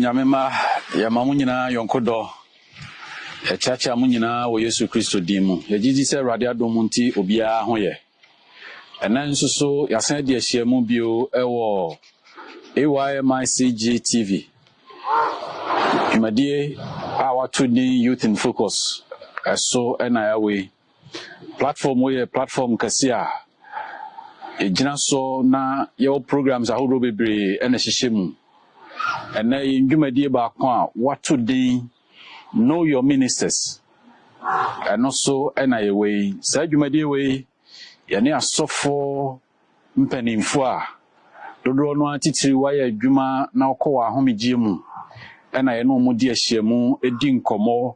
Yamema Yamamunina Yonkodo Chacha Munina o Yesu Christo Dimu. Yajiji se Radia Domunti Obia Hoye. And then so Yasen de Shemu Bio Ewo AYMICG TV. Jumadie our 2D Youth in Focus. So NIAWay platform we platform Kasia. Ejina so na your programs ahodo bebre ene hyehyemu. And then in Jumadie ba kwa what today know your ministers. And also NIAWay say Jumadie we yane asofo mpanimfo a dodo no atitiri waya adwuma na okwa ahomegye mu. Ena ye no mo di ahyiemu edi nkomo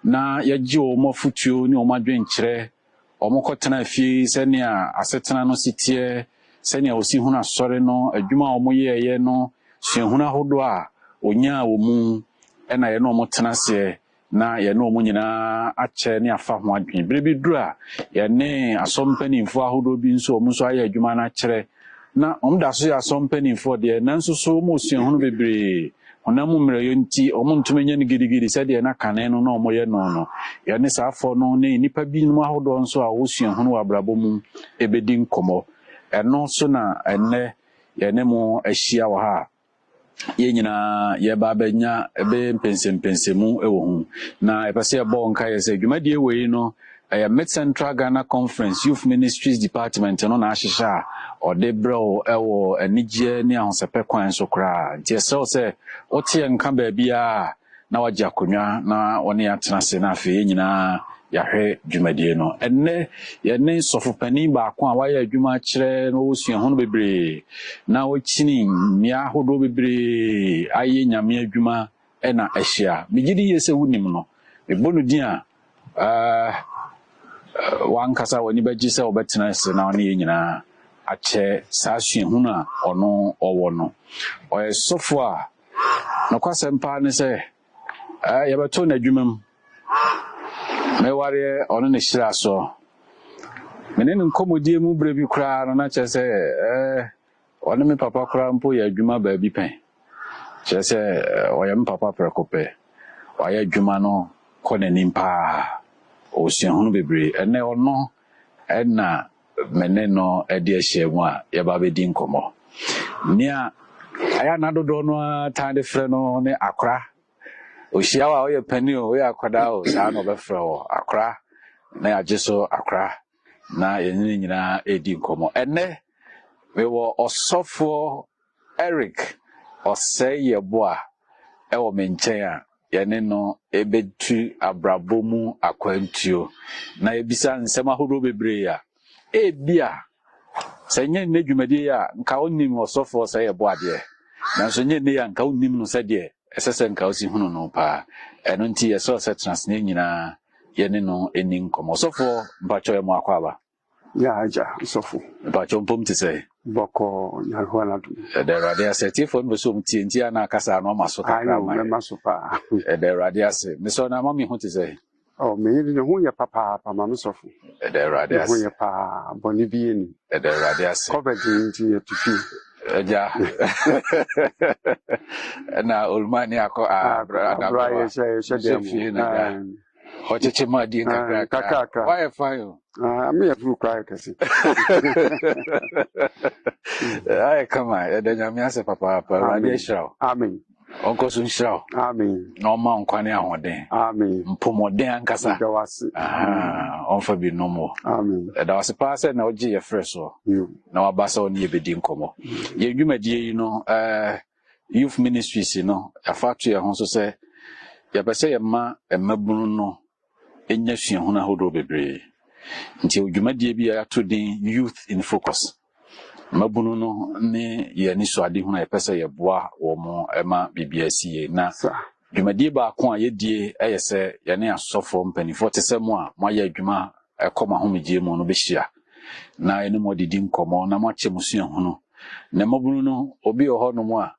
na yagye o mafutuo ni o madwenkyere o mokotena afie senia asetena no sitie senia osi hunu asore no adwuma o moyeye no suhunu ahodo a onya wo mu ena ye no motena se na ye no mo nyina ache ne afa ho adwen brebi duru a ye ne asompanimfo ahodo bi nso o mo so aye adwuma na kyere na omda so ya asompanimfo de nanso so mo suhunu bebre onamu mmerɛ nti omuntumenye ne gidigidi sɛde na kane no na omoye no ya ne saafo no ne nipa bi no ahodo nso a wosua hono wabrabo mu ebedi nkomo ɛno so na enne ye ne mo ahyia wo ha ye nyina ye ba banya ebe mpensempensemu ewo hu na epese ebo nka ye sɛ dwumadie wei no Mid Central Ghana Conference Youth Ministries Department no na ahyehya ode bro ewo anigye ne ahosepe kwan so kra nti esɛ sɛ otie nka ba bia na wagye akonwa na wone atena se na afi nyina yahwe dwumadie no enne ye ne sofopani ba kwa waya adwuma kyerɛ no wosua ho no bebre na okini mia hodo bebre aye nyame adwuma na ahyia migidi yese wunim no mebonu din a wankasa wani bagye sɛ obetena se na wone nyina akyɛ saa suahunu a ɔno ɔwɔ no ɔyɛ sofo a no kwasempa ne sɛ yɛbɛto na adwumam meware ɔno ne hyira so menene nkomodie mu brebi kura no na kyɛ sɛ ɔno me papa kura mpo yɛ adwuma ba bi pɛn kyɛ sɛ ɔyɛ me papa prekopɛ ɔyɛ adwuma no kɔ n'anim paa osuahunu bebre ene ono na mene no ede ahyemu a yeba bedi nkomo nia aya na dodo no tande frɛ no ne akra ohia wa oyɛ pani o oyɛ akwada o saa no bɛfrɛ o akra na yagye so akra na yenni nyina edi nkomo ene we wo osofo Eric osɛ yebo a ɛwɔ menkyɛn a yene no ebetu abrabomu akwantuo na ebisa nsɛm ahodo bebre ya ebia sɛ nye ne dwumadie ya nka onim osofo sɛ yebo ade na so nye ne ya nka onim no sɛ de ɛsɛsɛ nka osi hunu no pa ɛno nti yɛ sɛ transne nyina yene no eni nkomo osofo mpacho yɛ mo akwaba ya aja osofo mpacho mpom te sɛ boko nyarwana du the radia setifo no so mtienti ana kasa no maso kakra ma maso pa the radia se me so na mami ho te say oh me yiri ne ho ye papa mama sofo the radia ho ye pa boni bi eni the radia se covered nti ye tupi ja na olmani akọ abra ye she dem Ocheche madi kakra why fine me furu cry kasi ai kama edanyame ase papa radio show amen onko so show amen no ma nkwane ahoden amen mpomoden ankasa onfa bi no mo amen da wase pass na ogie ye fresh so na wabasa oni ebedi nkomo ye dwumadie yi no youth ministries no afatu ye ho so se ye bese ye ma emabunu no enya suahunu ahodo bebre nti odwumadie bi ato din Youth in Focus mabunu no ne ye ni so ade hunu epese ye boa wo mo ema bibiasie na dwumadie ba ko a ye die eyese ye ne asofo mpanifo te se mo a mo ya adwuma ekoma homegye mo no behia na ene mo didi nkomo na mo ache mo suahunu na mabunu no obi oho no mo a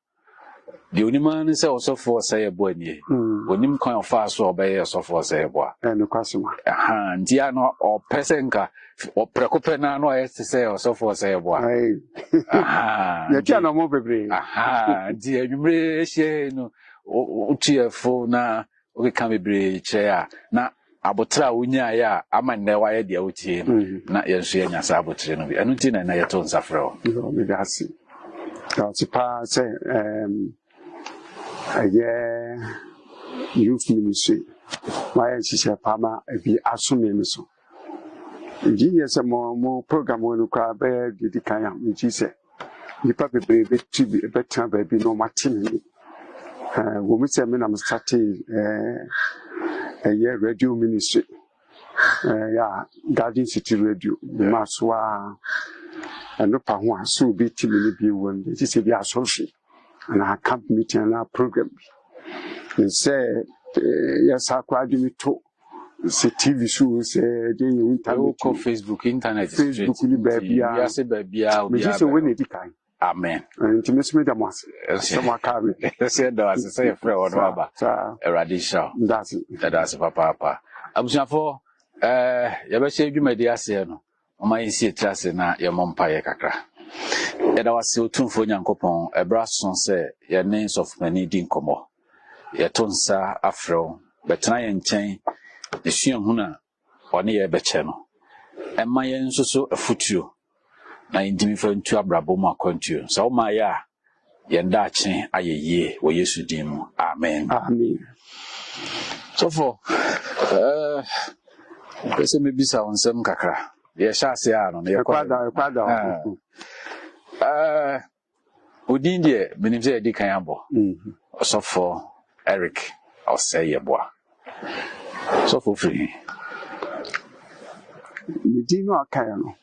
the onima ne se osofo se ye bo anie onim kan ofa so obeye osofo se ye bo enu kwasuma nti ano o pesenka o prekope na no ayese se osofo se ye bo ye tia no mo bebre nti adwumre ehie no utiefo na okeka bebre kyerɛ na abotra wonya ya ama nnɛ wayɛ deɛ wotie na yɛnso yɛnya sa abotre no bi ɛno nti na yɛto nsa frɛ wo me that's it pa say youth ministry my sister pama bi asome me so yes mo program wo no kwa be didi kan ya me ji say nipa bebre betu betan ba bi no matini wo mi say me na me start radio ministry Garden City Radio maswa no pa ho aso bi ti me bi won bi say bi asofie na camp meeting na program bi say yes akwa adimi to se TV show se dey internet ko Facebook internet ni babia ya se babia obi ya we ne di kan amen nti me me da mo ase se mo aka me se da ase se frɛ wo no aba eradi sha that's papa abusuafo yɛbɛhyɛ adwumadi ase no ɔma yɛnsi etira ase na yɛmmɔ mpaeɛ kakra yɛda wase otumfo nyankopɔn ɛbra so sɛ yɛne nsɔfomani di nkɔmmɔ yɛto nsa afrɛ wo bɛtena yɛn nkyɛn esua na ɔne yɛbɛkyɛ no ɛma yɛn nso so afutuo na yɛntimi fa ntu abrabɔ mu akwantuo sɛ woma yɛ a yɛn daakye ayɛ yie wɔ Yesu din mu amen sɔfo pɛsɛ mebisa wo nsɛm kakra yɛhyɛ ase a no yɛkwada odin deɛ menim sɛ yɛdi kan abɔ ɔsɔfo Eric ɔsɛ yɛboa sɔfo firi medin no aka no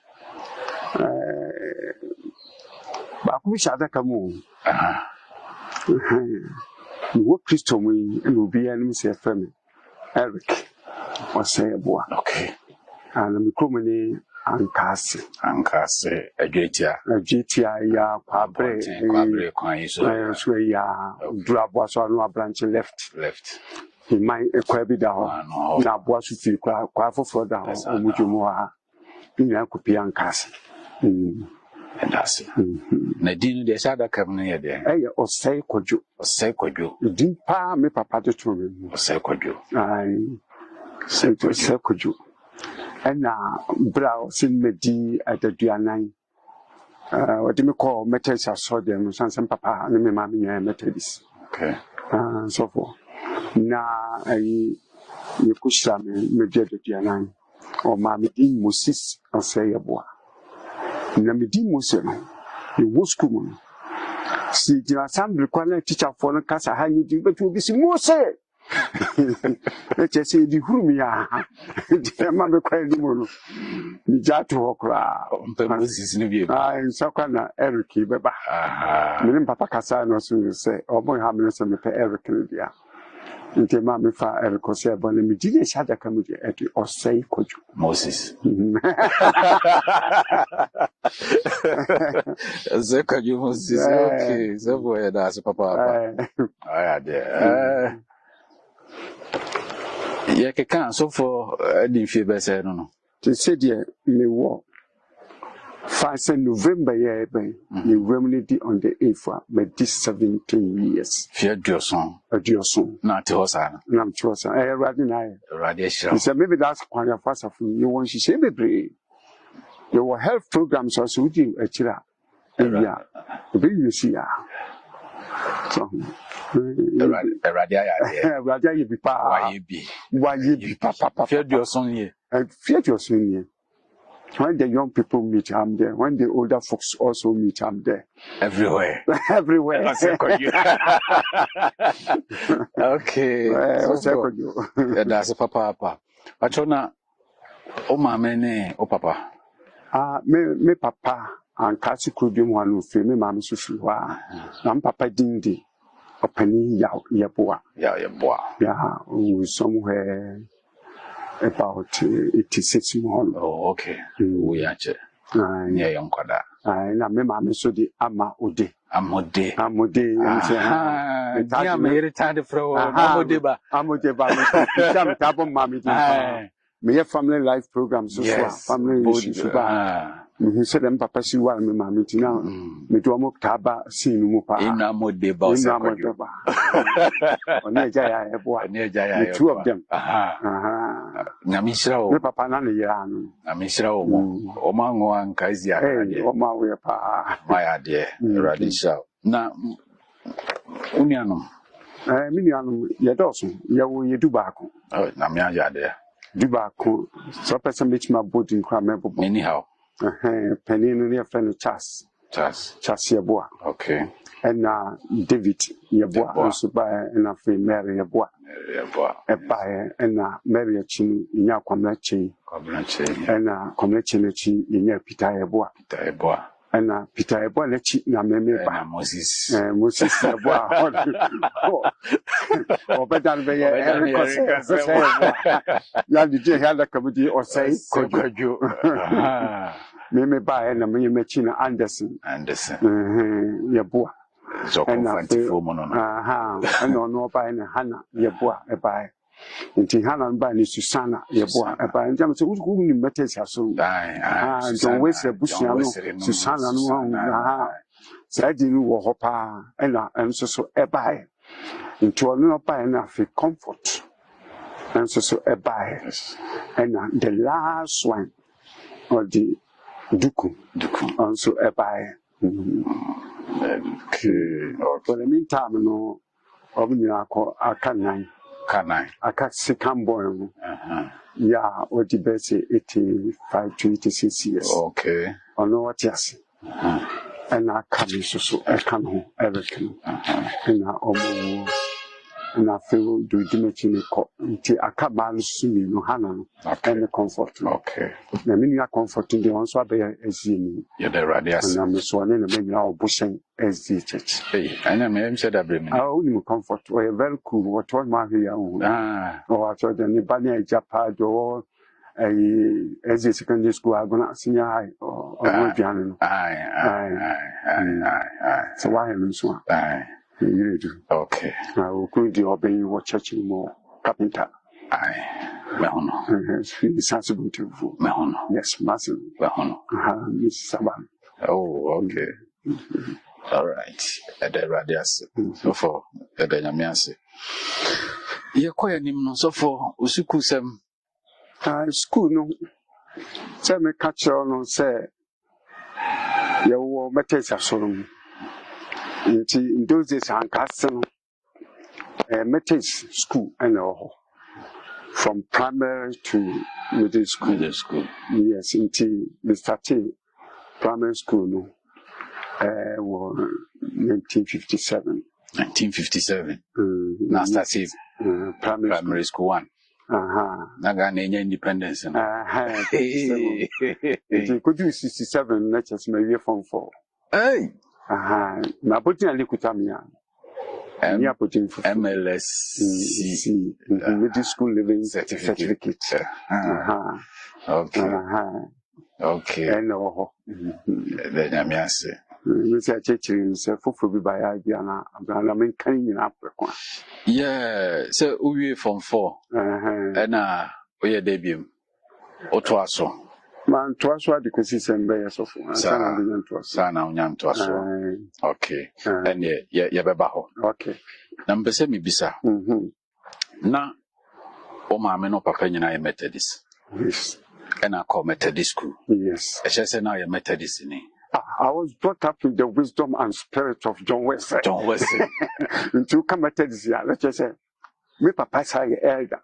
baako bi hyɛ adaka mu wo Kristo mu yi na obi anim sɛ ɛfrɛ me Eric ɔsɛ yɛboa na me kurom ne ankase adwetia ya kwabre kwan yi so ya duraboa so ano abranch left my kwa bi da ho na aboa so fi kwa foforo da ho omudwomo ha nya kopi ankase endase na dinu de sada kam ne yede osai kwadwo din pa me papa de to me osai kwadwo osai kwadwo na bra sin medi adaduanan wadi me call metals aso dem sansan papa ne me ma me nya metals so for na yekushira me de adaduanan o ma me din Moses osai yeboa na me din Moses no e wo school mu si di assembly kwana teacher for no kasa ha ni di betu bi si Moses e che se di huru mi ya di ma me kwa di mo no ni jatu okra Moses ni bi nsakwa na Eric beba me papa kasa no so se obo ha me so me pe Eric ni dia nti ma me fa Eric so e bo na me di shada ka mu di e osai koju Moses Zekaji Moses okay so boy that's papa aya there ye ke kan so for di fi be say no to say there me wo 5 November ye ben ye remedy on the 8th me this 17 years fi adioson na te hosa na te hosa radi na radi shira say maybe that's one of us you want she say bebre there were health programs also with you achira yeah be you see ya so Radia you be pa why you be papa fear your son here when the young people meet I'm there when the older folks also meet I'm there everywhere okay that's papa achona o mama ne o papa me papa ankasi kudum wanu fe me mama so fi wa na papa dindi opani yeboa yeah somewhere about 86 months okay we are near young kwada na me mama so di amode ya me retard from amode ba me jam tabo mama di me family life programs so Yes. family issues ba me say dem papa si wa me ma me tina me do mo taba sin mu pa Ina mo de ba o se kwajo. Oni eja ya ebo a. Ni eja ya The two of them. Nyame hyira wo. Me papa na ne yira no. Nyame hyira wo mo. O ma ngo anka ezi aka de. O ma we pa. Ma ya de. Erade hyira. Na unianom. Me nuanom ye doso ye wo ye du baako. Na me ya de. Du baako. So person meet my body nkra me bobo. Anyhow. Penny no ne friend Charles. Charles Yeboa. Okay. And David Yeboa also by and a free Mary Yeboa. A buyer and Mary Chin in your community. And community in your Peter Yeboa. And Peter Yeboa let you na me by Moses Yeboa. Or better than you did have the committee or say, could you? Me buy and me machine Anderson. Yeboa. So confrontive woman. And no buy and Hannah Yeboa a buy. Until Hannah by Susanna Yeboa a buy and James who matters so. Don't waste a bushiano Susanna no. So I didn't walk up and so a buy into a no buy and I feel comfort. And so a buy. And the last one or the Duku. Also a buy. Okay. For the meantime, no, I can't. I can't see Camboy. Yeah, or the best 85 to 86 years. Okay. I know what yes. And I come so I come home everything. And I almost. And I feel do dimension until I come back to me, no Hannah, and the comfort. Okay. The meaning of comforting the answer be as you. You're the radius. And I'm so in the menu of bushing as the church. Hey, I know said that bring me. I only comfort. We're very cool. What one my here? Or I told the Nibania Japad or as a secondary school, I'm going to senior high or piano. Aye. So why am I so? Aye. You do. Okay. I will go to obey you watch churching more carpenter. Aye. Well, it's sensible to you. Yes, massive. Miss Saban. Oh, okay. All right. At the radius. So for the Yamiasi. You're quite a so for Usukusem. School no. Say me catch on say. You will better so. In those days, I'm casting a Metis school and all from primary to middle school. Yes, until we started primary school no, 1957. 1957. Now started primary school one. Naga Nenya independence. Could do 67 lectures maybe from 4. Hey. Na putting a liquitamia. MLSC, middle school living certificate. Okay. And no, then I may say, Mr. Churchill, for by Diana, I'm in Canyon Africa. Yeah, so we from 4. And we are debut. Otwaso. Man, twas what the consistent bias of Sana okay. And yeah, babaho. Okay. Number 7 bisa. Na o ma me no papa nyina Methodist. Yes. And I call Methodist school. Yes. I just say now you're Methodist in. I was brought up with the wisdom and spirit of John Wesley. Until come Methodist, let's just say, me papa say elder.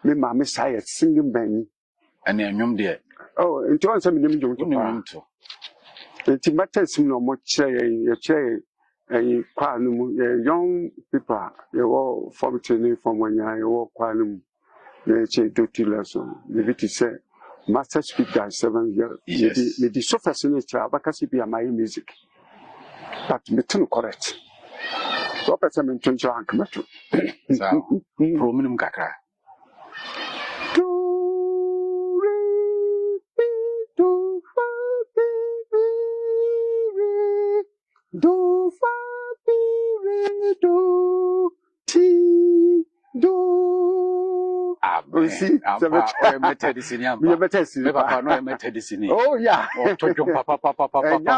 Me mama say singing man. And then there. Oh, into one some name you to. It matters no much a young people, you all from training from when you walk quanum, they say to lesson. The say, Master speaker 7 years. Yes. The so fascinating, because it be my music. But me too correct. So, person in 20 years, come to. So, prominum kakra. Do fa bi re do ti do. You see, me papa no methodicine. Oh yeah. To jump papa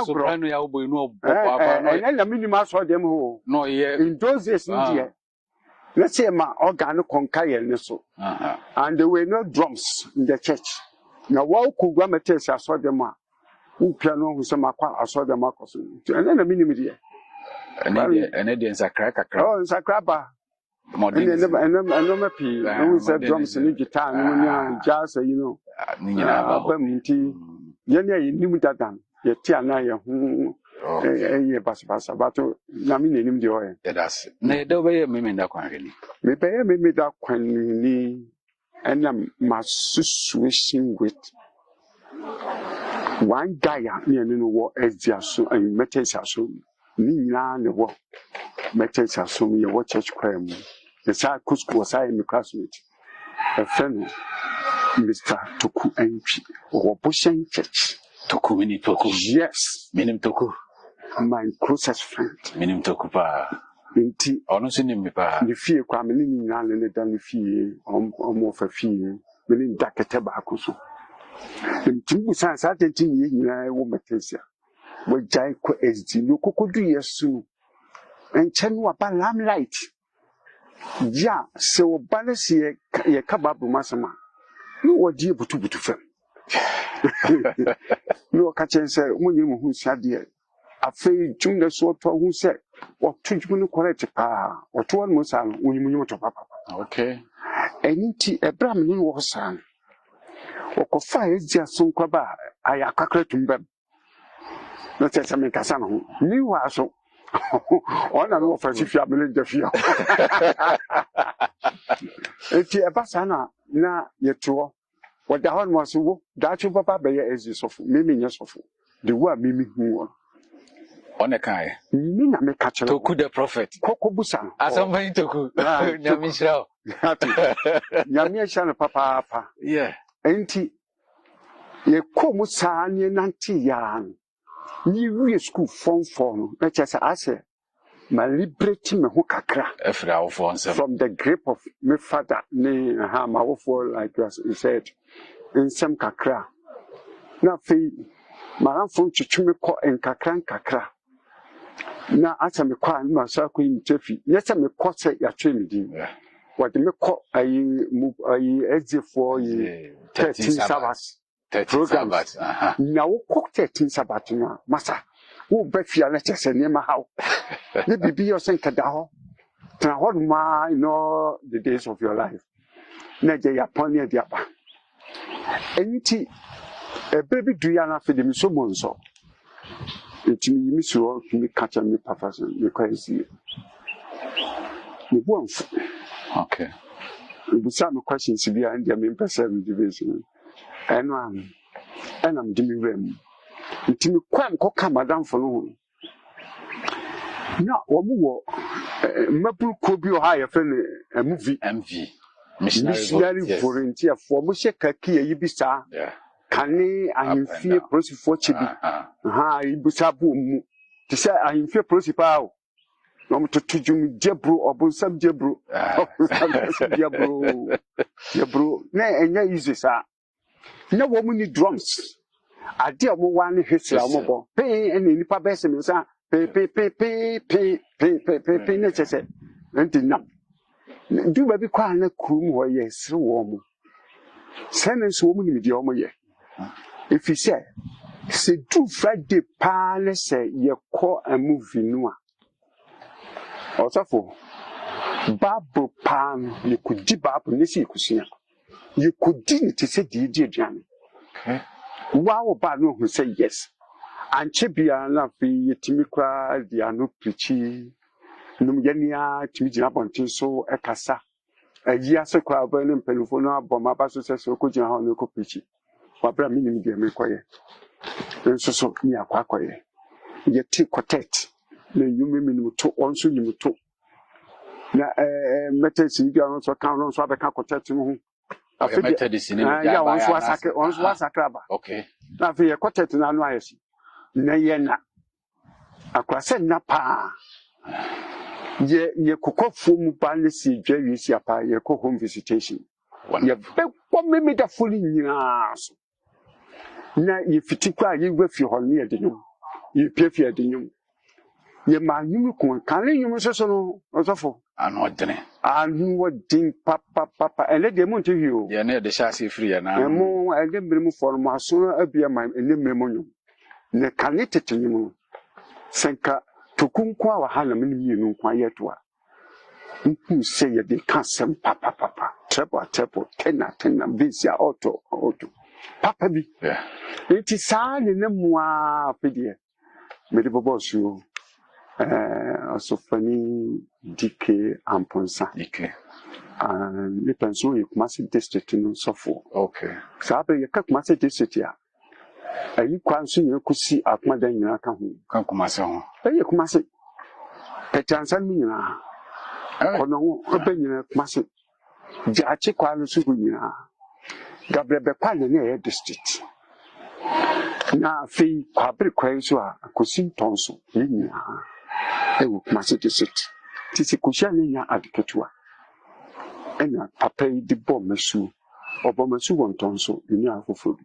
soprano ya boy no papa no. And then minimum saw them who No yeah. in those days let's say my organ conquer so. And there were no drums in the church. Now what could grammatics I saw them who piano who some I saw them and then a minimum here. And then it's a crack. Oh, it's a crabber. And then P. Who said drums and guitar and jazz, you know. Yenya knew that done. Yet Tiana, a bassa, but Namini named the oil. That's no way, me that quantity. Maybe I made that quantity and I'm swishing with one guy near the war as Jasso and Metasasso. Nina the war. Metasasso, your church crime. The side was I in the classmate. A friend, Mr. Toku MP or Bushen Church. Toku, mini Toku. Yes, Minim Toku. My closest friend. Minim Toku pa. Inti, honestly, me pa. The fear coming in and then the fear, almost a fear, meaning Dakabakuso. The two sons I didn't think I will make this. What Jai is the no could do yes soon. And Chenua Balam light. Ja, so balance ye kababu masama. No what dear but to film. No catching say, when you who said dear. A fade junior sort of who said, or treatment correct pa, or 2 months when you know to papa. Okay. And a Brahmin was son. Or coffee is just some craba, I a crackle to them. Not as I make a son. You are so. On and off as if you are the fear. If you ever sana, na yet to what the horn was, that you papa bear as is of Mimi, yes, of the word Mimi who on a kai. Mina me catch to cook the prophet. Cocobusan. As somebody to cook. Yamisha. Yamisha, papa. Yeah. Ain't he? Ye comusan, ye nanti yan. Ni school form, which as I say, my liberating me hukakra from the grip of my father, ne hama for like you said, in some kakra. Now, my phone to chumiko and kakra. Now, as I me call myself in Jeffy, yes, I me call say your training. What me call I exit for 13 Sabbaths. Programs. Now, cook 13 Sabbath, Massa. Who bet you let us name how? Maybe be your Sankadaho. What my know the days of your life. Nadia upon your diapa. Ain't a baby Diana for the Missomonso? It's me, Miss Roll, me catch me, Professor, because you won't. Okay. Some questions behind the main person division. And I'm doing them. It's me quite cock, madame for no. Now, one more Maple could be higher friend a movie MV. Missionary volunteer for Mushaka Kia Ibisa. Yeah. Can I fear prosy for Chibi? Ha, Ibusabu. To say I fear prosy pow. No to teach you Jebro or Bonsam Jebro. Jebro. Nay, and yeah, is this. No woman need drums. I dear one hits la mobile. Pay and in the pabessim, pay, necessary. And enough. Do baby cry a cool or yes, warm. Sentence woman with your moye. If you say, do Friday palace, say, you call a movie noir. Also for Babu Pan, you could dip up in the sea. You could dignity say, dear Johnny. Wow, Bano who say yes. And Chibia Nafi, Timikra, the Anu Pichi, Numgenia, Timijabon so a cassa. A year so crowd burning Pelufona, Bomabaso says, so could you have no copichi. What brought me in the require? And so near Quacoy. Yet take quartet. The human to also you took. Now, methods in the also count on so I can't quartet to whom. I medicine. Yeah, once was a crab. Okay. Now, for your quartet in Anwise. Nayena. A quasset napa. Ye cook from Banley, Jerry Siapa, your home visitation. ye be kwa me da foli nyina so na ye fitikwa ye we fi ho ne ye de nyum ye pefia de nyum ye ma nyum ko kan le nyum so no osofo ano dene anu wodin papa ele de mo nti hio ye na de sha se free ya na mo ele mbere mu formaso abia ma ele mbere mo nyum ne kan ne tete nyum senka tokunko a wa hala me ni nu kwa yeto a nku se ye de kasem papa treble tena visia auto papa bi enti saa ne mu a pedie me de bobo su asofani dike amponsa le penso ye Kumasi district no sofo okay saa be ye ka Kumasi district ya ayi kwan so ye kusi akmadan nyina ka ho kan Kumasi ho ye Kumasi petansan mi nyina ono obe nyina Kumasi jachi kwa no su nyina gabrebe kwa ne ye district na fi kwabre kwa so a kosi tonso nyina ewo Kumasi district tisi kusia ne nya adiketua ena papa di bomesu obomesu wontonso ni afofo bi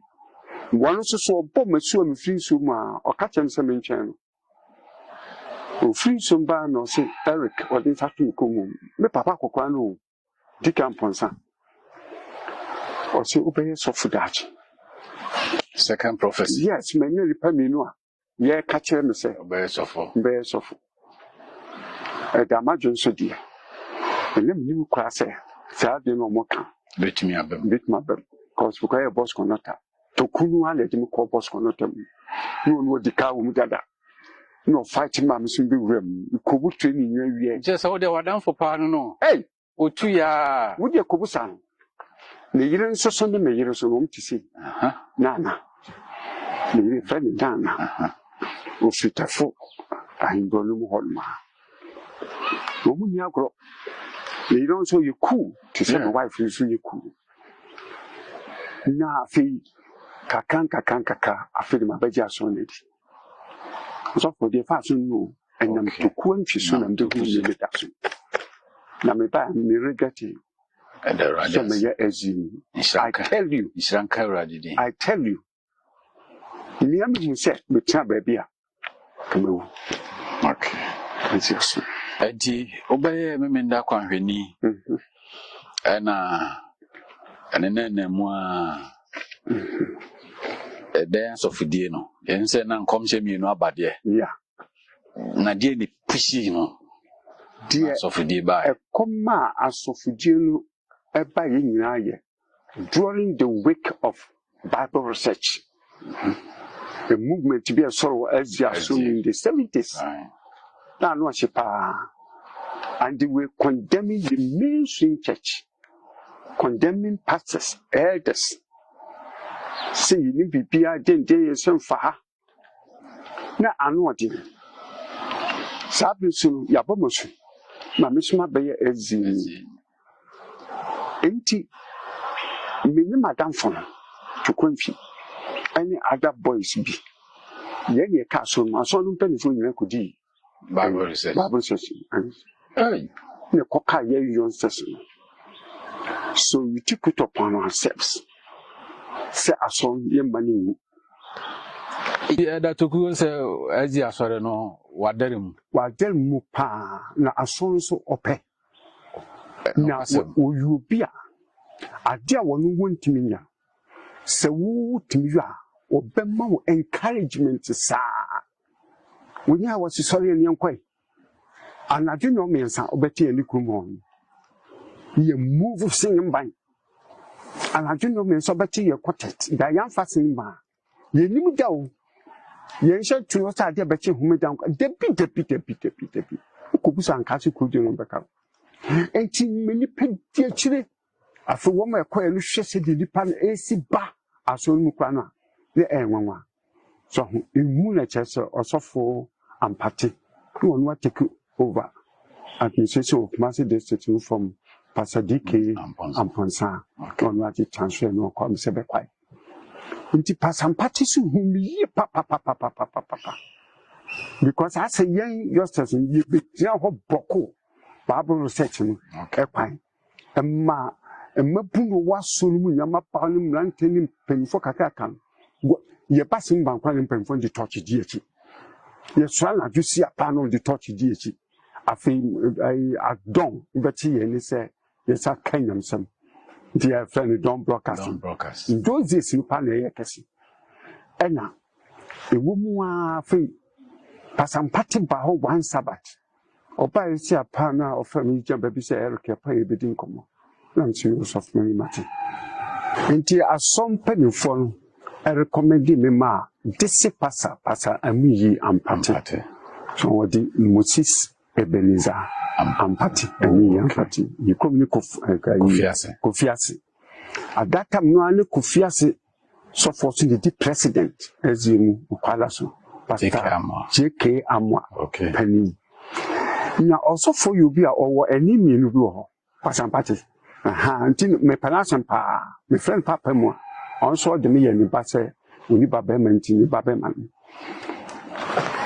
wonu so obomesu am finsu ma okachem se menchen o finsu ba no se Eric odin tatu ko mu me papa kokwa no di camponsa o se obeye sofudachi second prophecy yes me ne lipa minu a ye ka kire me se obeye sofo damajo so dia ele mi kwa se saa de no mo kan betimi abem cause because your boss konota to kunu ale de ko boss konota no di ka wo mu dada no fight ma so be wram ko bu training nwa wie je so de wadan for pa no hey otu ya wo de ko bu san ne yire nso so ne me yire so no mtisi na ne yire fa ni dana o fitafo ahindo no mu holma wo mu nya gro you don't so you cool to say my wife is really cool. Na fi kaka after my beja sonnet. So for the fashion no and I'm to cool so I'm doing the na me ba me regati and the I tell you I tell you me am you say me try baby a come okay it's yes enti obeye memenda kwanhwani na enene mu a dance of die no yen se na nkomhye mienu abade yeah na die ni pushi no die of die ba ekoma asofudie no eba ye nyina ye during the week of Bible research the movement to be a sort of as in the 70s na no shipa and they were condemning the mainstream church, condemning pastors, elders. Say you need to be some far. Na anwadi. Sabi so yabomosu. Ma misuma beye ezi. Enti mini madam phone to Quincy. Any other boys be. Ye castle, my son penny could be. Bible research. Hey, the coca ye yon session. So we took it upon ourselves. Say a son ye money. Yeah, that took us as ya sorry no waderim. Wadel mupa na ason so ope. Na you be a dear one won't mean ya. So woot me ya or bema encouragement sa. When I was sorry and young quay. And I do know me and sa obeti and likumon. Ye move singing by. And I do know me so better your quartet. The young fastening ma. Ye knew down. Ye shall to us idea betting whom down. Depi. Kubus and Cassie could do no back. 18 many pig dear chili. I for one my quail said the Lipan AC bar. I saw Mukana. The air one. So in Moon Chester or so for and party. No one what take over. Administration of Kumasi district from Pasadiki and Ponsa. On what it transfer no come sebequai. Inti Pasam Patisu whom ye papa. Because I say young youngsters in ye be Boko Bible research okay fine. And ma mabuno was so yama panim lantenim penfo kakaka ye passing ban kwan penfo de touch DH ye swala ju see a panel de touch DH afi I don beti ye ni say yes a kanyam sam dear friend don't broadcast those days you pan ye kesi ena ewomu afi pasampati ba ho one Sabbath oba isi a pana of family jamba bi say Eric pa ye bedin komo nam si of money mati enti asom penifo no I recommend me ma disi pasa amiyi ampati so wodi Moses Ebenezer ampati amiyi ampati you come ni Kofiase at that time no ani Kofiase so for the president as you kwala so pastor JK Amwa okay pani na also for you be or any minu bi ho pasampati anti me panasam pa me friend papa mo also de me yani ba say oni baba manti ni baba man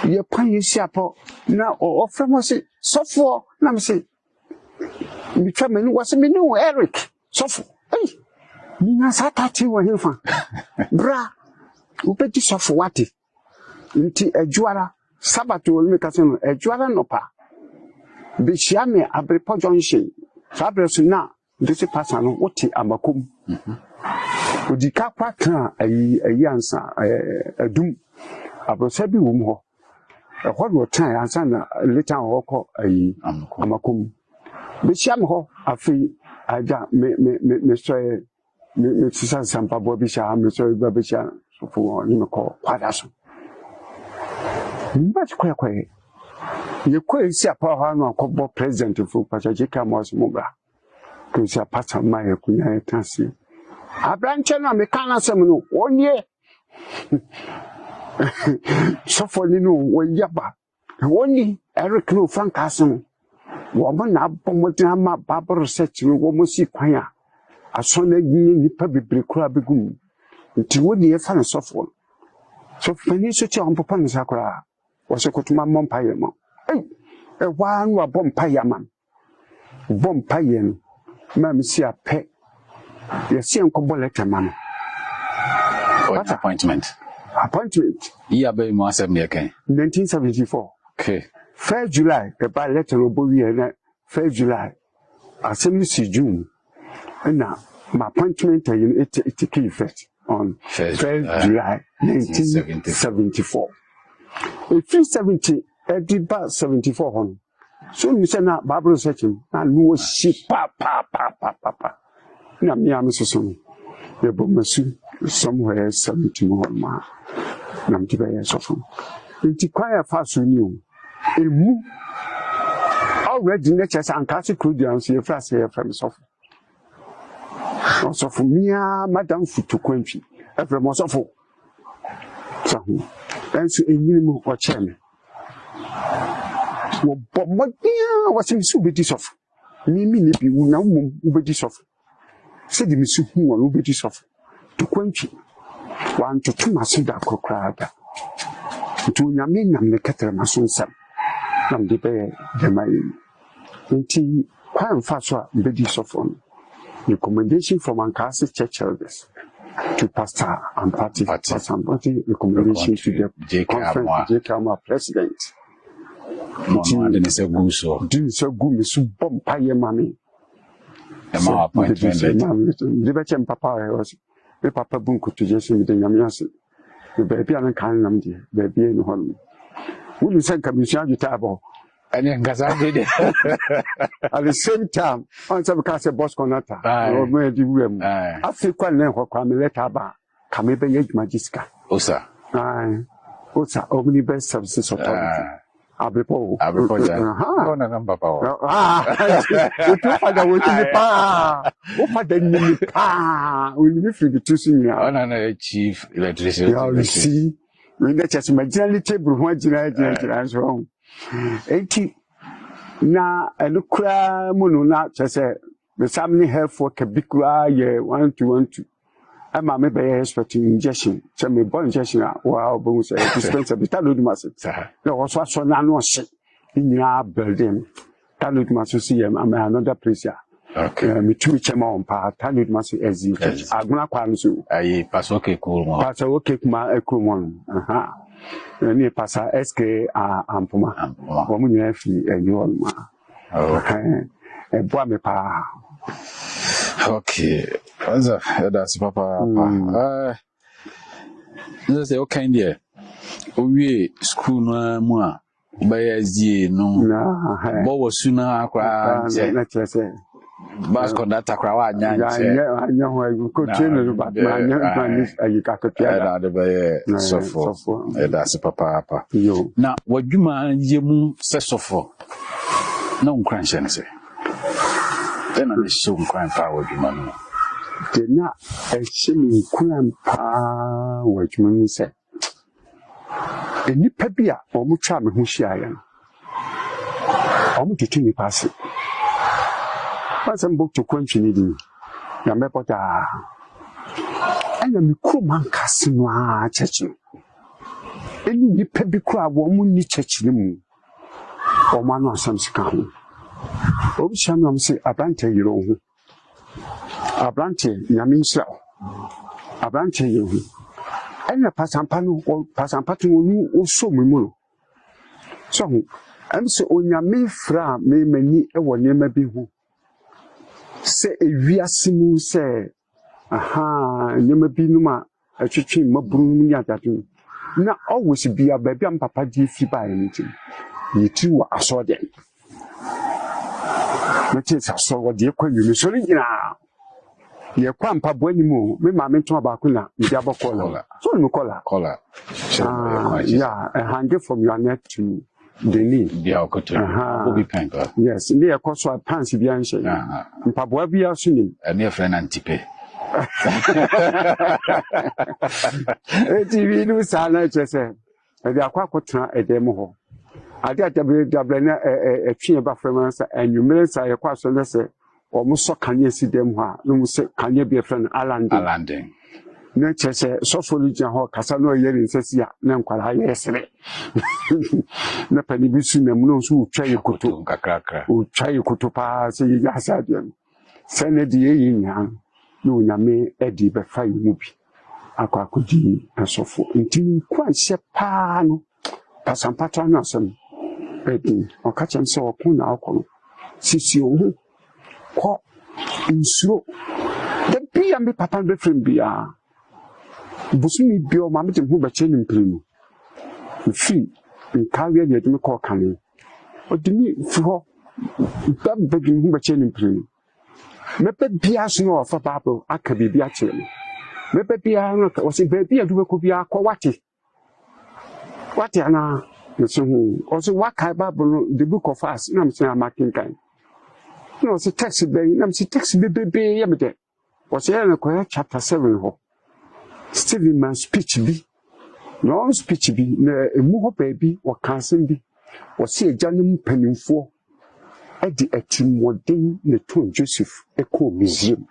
ye pan ye siapo na o fremo se sofo na me say mi twa me no was me no Eric sofo ei mi na satati wo hefa bra upeti sofo wati nti adwara sabato me ka se no adwara no pa be hia me Abrepo Junction fabreso na disi pasa no woti amakom odika kwatra ayi ansa adum abrosa bi wom ho ehwo no tan ansa na later ho ko ayi amakom be hia me ho afi aja me so me tisa sampa bo bi sha me so ba bi sha so fo ni me ko kwada so mba kwa ye ko isi apa ho no akọbọ president fu pacha jika mo so mobra ko isi apata ma ye kunya etansi abranche na me kana sem no onye so for ni no wo yaba woni Eric no franka asem wo mo na abomotin ma bible research wo mo si kwan a aso na ginye nipa bebre kura begum nti woni e fa na so for so fani so ti on papa nsa kura wo se kotuma mompa ye mo e wa nu abompa ye man bompa ye no ma me si ape ye si enkobo letter man what appointment yeah be mo asem ne kan 1974 okay 1st July the by letter obo wi na 1st July assembly si June na my appointment in it came effect on 1st July 1974 if 370 ediba 74 hon so mi say na bible searching na no shi pa na mi am so ye bo masu somewhere 70 hon ma na mi be so fun nti kwaya fa so ni o emu already na chesa ankasi kudian so ye fra say ye fra so fun so fun mia madam futu kwantwi e fra mo so fun so enso enyini mu o cheme wo bomodia wasimisu beti sof mimi ni bi wu na wo beti sof se di misu hu wo beti sof to kwantwi wan to tuma se da kokra da to nyame nam ne ketere maso nsam nam de be de mai nti kwan fa so a beti sof on recommendation from Ankasi Church elders to pastor and party recommendation to the JK president. Mama de se guso. Do so gumi su bompa ye mami. Ma appointment. De bechem papa was me papa bunku to jesu mi de nyamiase. The baby an kan nam de baby no hon. Wulu sen commission you table. And ngasa de. At the same time, on some case boss conata. O me di wem. Africa na ho kwa me letter ba. Ka me be ye magiska. Osa. Osa omnibus services authority. Abrepo no number power you too father we to pa o father ni pa we need to to sing ya na chief electrician you see we need just imagine table ho agina so enti na elukura munu na chese the family health for kabikura ye 1212 ama me be expecting injection so me born injection wow bo say dispenser be talo dumase na wo so na no hye nyina building talo dumase see am another place Okay. Me too chema on pa tani must as you aguna kwam so. Aye, pass okay cool mo. Pass okay kuma ekromon. Aha. Ni pasa SK ampoma. Wo mu nyina fi enyo ma. Okay. Boa me pa. Okay. That's papa. Let's say okay there. We school no mu a by SDA no. Bo was sooner akwa na chese. Bas conductor akwa wa anya nche. Anya ho ko train but anya banis ayika ka pia. Da be sofo. That's papa. Na wadwuma yemu se sofo. Na unkran hye nse. Then I show unkran pa wadwuma no. Dena ehye unkran pa wadwuma no se. Enipa bia omu twa me ho hia ya. Omu tutu ni pass. Pasam book to kwantwini di. Ya mepota. Anya me kuman kase no a chechi. Eni nipa bi kura wo mu ni chechi ni mu. Omu anu asam sika ho. Obi chama am se abrante yiro ho. Abrante nyame nhyira. Abrante yiro ho. Ena pasampa to onu oso mu no. So am se onyame fra me mani e wo nema bi ho. Se ewiase mu se aha nema bi no ma atwetwe maburu ni adadu. Na always bia baabi am papa di fi ba ene nti. Yiti wa asode. Na tesa so wo de kwa yumi so rigina. Ye kwa mpabo animu me ma mentu abako na ndi abokola. So ni kola. Yeah, hang from your neck to the knee. Dia okoto. Obi penka. Yes, ni e koso a pants bi anhye. Mpabo bi aso ni. Ene friend antipe. TV no sana chese. E dia kwa kotena edem ho. Ade adabre na etwe ba fremansa enwumere sa ye kwa so ne se omuso kanye si dem ho a no mu se kanye bi friend alanding na chese sofoli gya ho kasa no yeri nsesi a na nkwara yesere na pani bi su na mu no so utwa yekuto kakrakra utwa yekuto pa se yi asa dem se ne di yi nya no nyame edi be fa yi mu bi akodi asofo nti kwanhye pa no pasampato na asem edi okachem se okun na akọ sisi ohu ko insuro de bia me papa be frem bia busumi bio ma me hu be che nimprinu fi nkawe ne de me ko kane odimi fi ho ba de hu be che nimprinu me pe bia so no fa babo aka bibia che me pe bia no o se be bia du be ko bia ko wate ana so hu o se waka babo the book of us na me say amakin kan no se text be na me se text be ya me de o se na ko chapter 7 ho Stephen man speech bi no speech bi na emu ho baby o kansen bi o se ejanum panimfo edi atimodin ne ton Joseph eko museum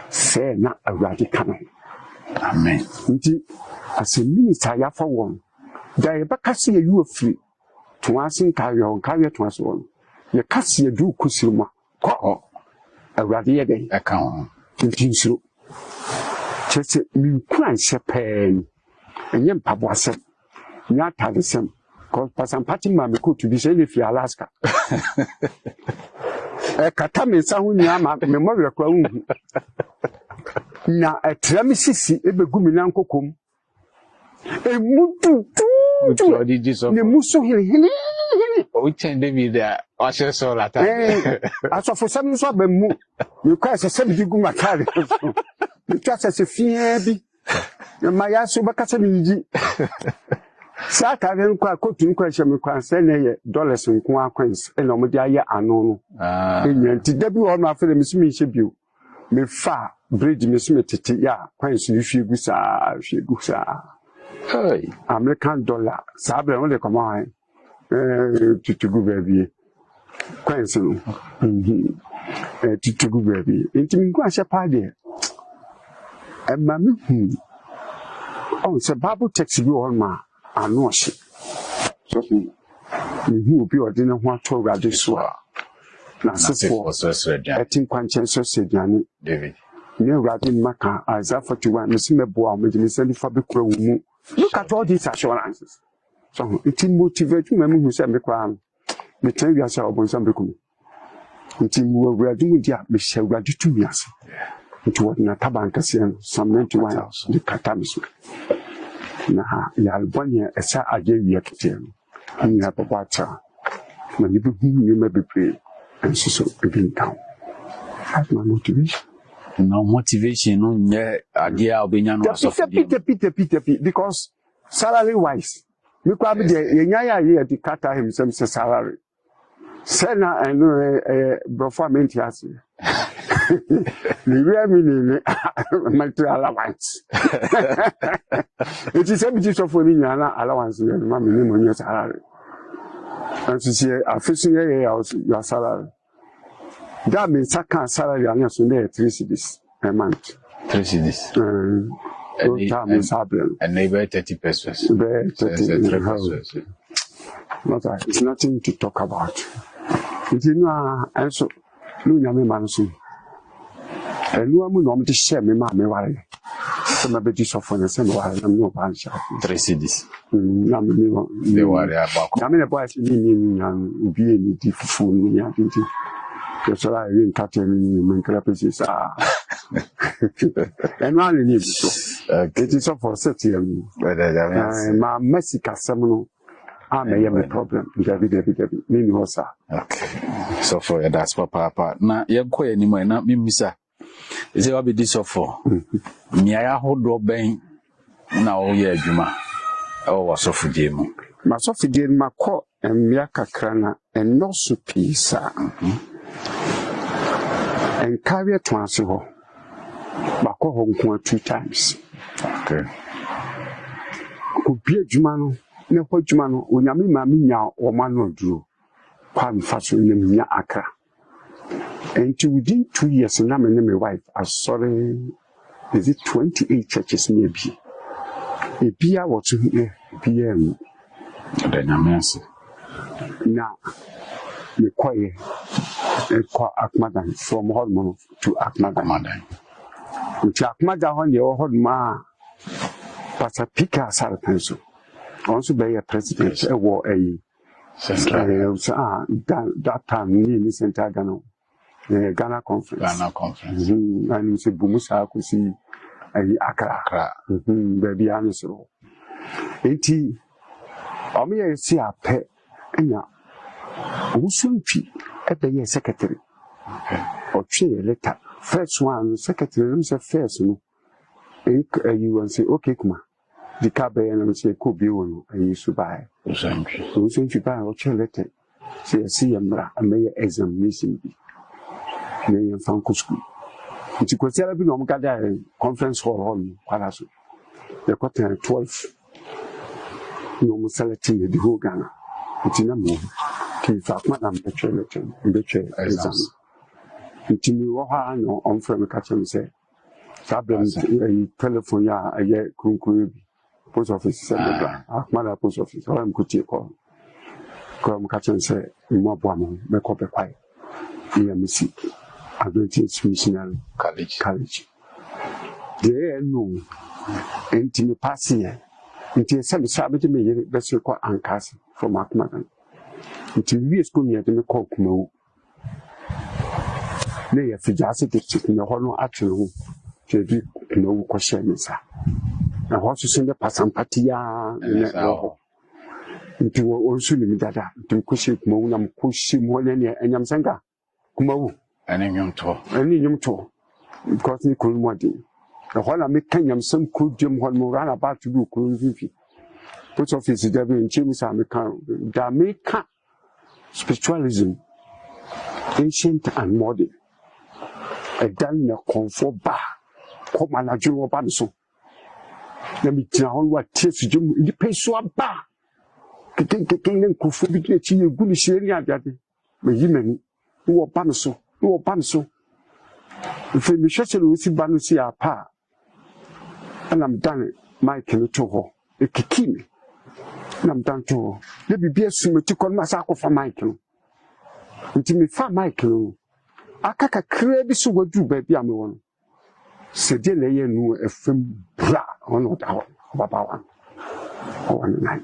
se na awrade kan amen nti asemi ta ya fa won da ye bakase ye yu afiri to asin ka ye to aso won ye kase ye du kusirma ko awrade ye den aka ho nti nsuro chese mi kwan shepen enye mpabo asem nya tadesem ko pasampati ma me ko to bi se ne fi Alaska kata me sa hu nya ma me mo we kwa hu na etrami sisi ebegu mi nankokom emutu ne muso hili o chen David o se so lata asofo sam so abemu me kwa se se bi gu makare me twa se fie bi ma ya so bakasa mi ji sa ka ven kwa kotu nkwa hye me kwa se na ye dollars nko akwansi e na mo de aye ano no enyanti da bi wo ma afere mi sumi hye bio me fa bridge me sumi tete ya kwansi ni hwie gu sa hey American dollar sa bre won de koma tutugu baby kwansi no tutugu baby enti mi kwa hye pa de mami on se bible text bi on ma anohye so hu obi odine ho ato rade so a na sefo etin kwanchen so sedwane David ne urade maka Isaiah 41 mesimebo a me send fa be kura mu. Look at all these assurances. So it motivate me who say me kwa me tell you say obonsan be kum. It mu urade mu dia me hye urade tumi ase. It what na tabanka se Psalm 91 the katamiso. Na ya albania esa aje wiye kete. Ani na papa na ni be hu ni me be pray and so begin down. That's my motivation. No motivation, no idea of being because salary wise, you can be the the cutter himself salary. Sena and performance has the real meaning material allowance. It is empty of allowance, mammy, your salary. And to see officially your salary. That means I can't salary and so there 3 cedis a month. 3 cedis. And neighbor 30 pesos. 30 pesos. It's nothing to talk about. You know, and so, Luna Manson. And no one will share me, mammy. Some of the soft on the same while I'm no punch. 3 cedis. They worry about. I mean, a boy and being the fool. So I didn't catch any mancrapies. And one needs it is up for 30. My Mexican seminal. I may have a problem. David. Okay. So for that's papa. Now, you're quite anymore, not me, Missa. Is it what be this for? Me, I hold door bang now, yeah, Juma. Oh, what's off for Jim? My Sophie did my court and Miaka Krana and no supisa. And carry a transfer. But go home 2 times. Okay. Could be a Jumano, no what Jumano, when I mean Mamma or Mano drew. Quam fashion in Accra. And to within 2 years, and I'm my wife. I'm sorry, is it 28 churches maybe? A beer or 2 PM. Then I'm answer. Now, you quiet. Akmadan from Hormone to Akmadan. Which Akmadan on your Horma was a picker Sarpenso. Also by a president, a war that time nearly sent Ghana conference. And it's a Bumusa could see Accra. Baby Anisro. 80. I see a pet. Usunchi at the year secretary. Or chair letter. First one, secretary, first. You will say, okay, come on. The cabin and say, could be one. I used to buy. Usunchi buy or chair letter. Say, see, a mayor examination. May and found school. It's a question of no conference hall, Palace. The quarter 12. No selecting the whole Ghana. It's in a move. In fact, Madame Betcher exams. It's in your on from a catch and say, Sabin, a telephone, a year, post office, Mother post office, or I'm good to call. Come catch and say, in more woman, make up a quiet. EMC, Adventist Missionary College. There no, and to me passing. Until some Sabbath me, best require Ancas from Akmadan. Until we are school near the cock no. Nay, if you just sit in the horn actual, to be no question, sir. And what you send the Passampatia into also limited to Kushik Monam Kushim Molenia and Yamsanga. Kumo, and in young tour. And in young tour. Because you couldn't want it. The whole American some could Jim Moran about to do cruise. Post office is devil in James American. Jamaica spiritualism, ancient and modern. A done in a comfort bar. Come on, a Joe Banso. Let me tell what tears Jim in the pace so bar. King could forbid a good sharing that the women who are Banso. If we shut a Lucy Banusia pa. And I'm done, Mike and Toho, a kikini. And I'm done to let me be a swimmer to call Masako for Michael. nti me fa mic no aka kakra bi so wadu ba bi ame won se de na ye nu efem bra ono da ho baba wan o wan nai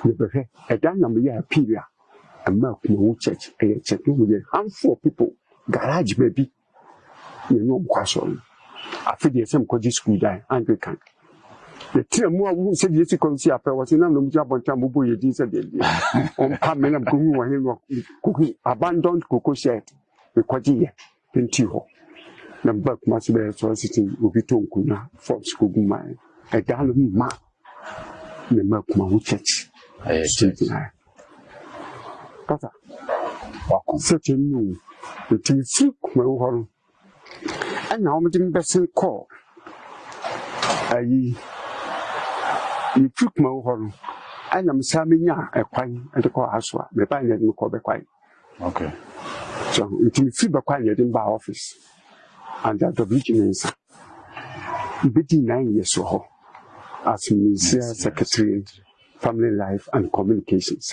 ne be e dan na me ya appeal ama kuma church e church no ye handful people garage baby you know kwaso afi de sem ko school die Anglican the three more who said yes kon si afa was na no mu abonta mo boye din se de on pa me na ko hu wa hin ko abandoned cocoa shed we kwaji ye penti ho na ba kuma se be so sitting obi to nkuna for school guma e da no ma ne ma kuma wo church kata wa such a new the thing freak my home and now I'm doing best call you freak my home and I'm samina a quine and the call aswa me buy it call the quine okay so it will free by quine in my office and that the vigilance between 9 years or as Minister Secretary Family Life and Communications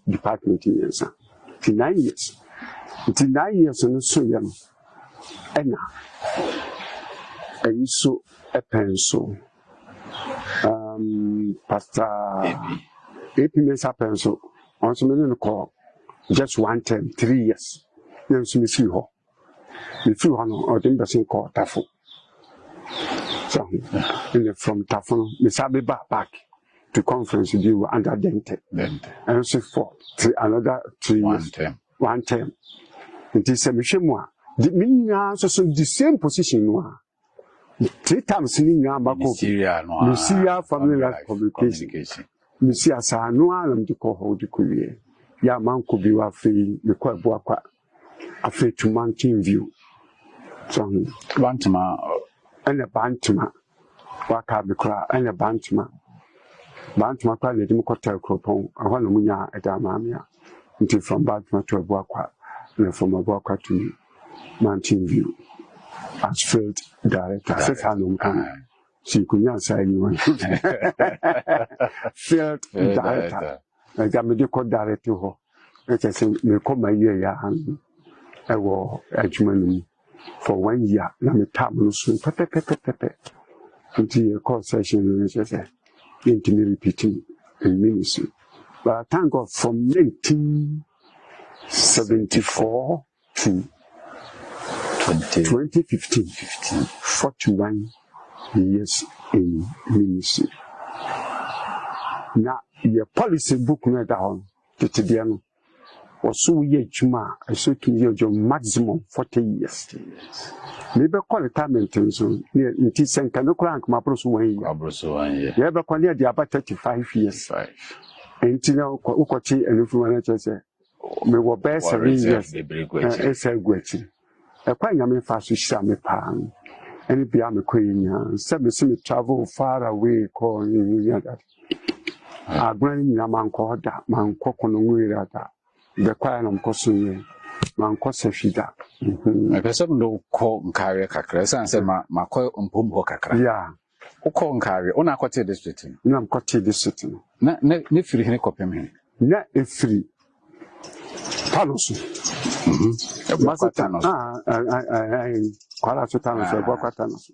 department in years 9 years. It's 9 years and so young. And I used to a pencil. Pastor AP Mesa pencil. On some million call just 1 term, 3 years. Then some see her. The few or the embassy called Tafo. So from Tafo, Miss Abbey back. To conference you were under dented. And so for another 3 years. 1 term. It is a mission. The meaning also the same position. 3 times in Lucia Family Life Communication. Lucia Sanoa and the cohort the Korea. Ya man could be a free, the Quaboaka, a free to mountain view. So, Bantama and a Bantama. Waka the cry and a Bantama. Bantama cried the Democratic Cropon, I want to munya at Amamia, until from Bantama to a Boaka, and from a Boaka to Mountain View. As field director, says Hanum, she could not say anyone. Field director, I got medical director. Let us say, me come my year, I will edgeman for 1 year. Let me tap soon, pepe, until a call session, intimately repeating in ministry. But I thank God from 1974 to 2015, 41 years in ministry. Now, your policy book no down to Tidiano was so ye juma, I so to your maximum 40 years. Maybe call it time intention near in Tisan Canocrank, my brother 1 year. You ever call near the about 35 years. And Tino Ukochi and if you want to say, me were best 7 years. It's a great. A quite yummy fast to Shammy Pan. And be a queen, 7 travel far away, calling that. A grand man called that man coconut that. The quiet on Cosun. Man Cosefida. A person no call carry cacra, and say, my call on Pumbo cacra. Yeah. Who call carry on a quarter district? No, I'm caught this sitting. Not free any copy me. Not a free. Palos. Masatanos. I call out to Tanos, a Bocatanos.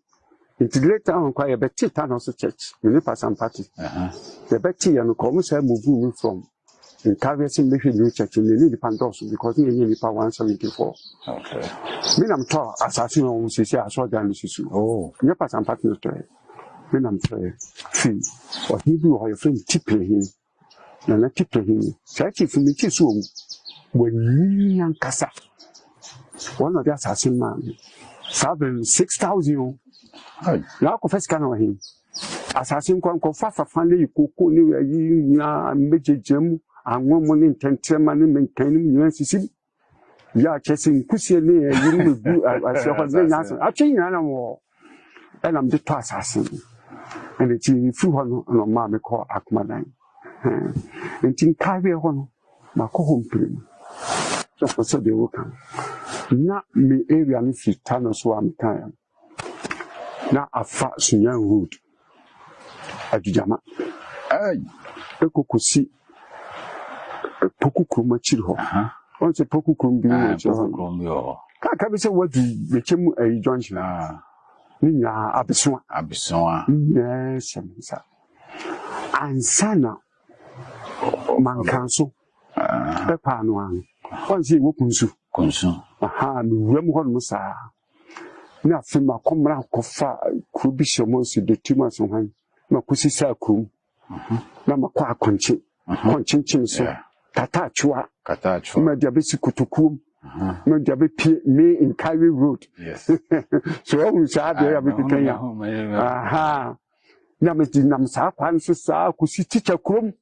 It's later on quite a Betty Tanos church, you live as some party. The Betty and the Comus have moved from. In Carvessin, maybe new church in the need Pandos because you need 174. Okay. When I'm taught, assassin on CC, I saw down the oh, you pass some partners to it. When I'm trying, fee, or he do or your friend tipping him, and I tip him. Such if you meet you soon, when you and Cassa, one of the assassin man, 6,000. Now, confess can of him. Assassin can confess a family, cocoa, you are major gem. And 1 morning, 10 money maintaining UNCC. Ya chasing pussy, you will do as your husband. I change animal. And I'm the assassin. And it's in Fuhano, no mammy call Akmadan. And think carry on my home plane. Just for so they will come. Not me area, if you turn us one time. Now a fat young wood. A jama. A cocoa see. Poku Kruma Chilho, On se poku kumbi Kaka be say what the chemu a junction ni nya abeswa yes sir ansana man kanso e pa no an on se wo kunsu aha mi wem ho no sa na fi ma komra kofa ku bi shomo se de tuma so han ma kusi sa ku na ma kwa konchi konchinchin so kata chua ma dia be sikutukum ma dia be me in Carry Road yes so we say dia be Kenya aha na me di nam sa kwan so sa kusi teacher krom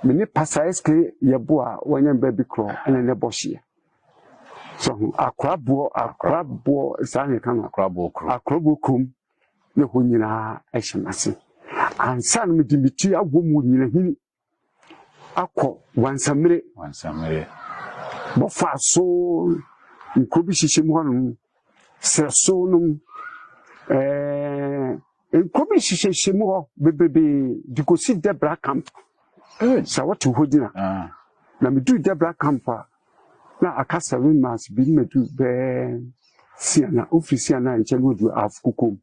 me ni pasa eske yebo a wanya ba bi kro ene ne bohye so akrabo sa ne kan akrabo krom ne ho nyina ehemase ansan me di miti agwomu nyina hini akọ wansamire bo fa so nkobi hihye mu hono seso no nkobi hihye mu ho bebebe dikosi Debra camp sa what hodina na me do Debra camp na aka 7 months bi me do be siana office ana nche no do afkukom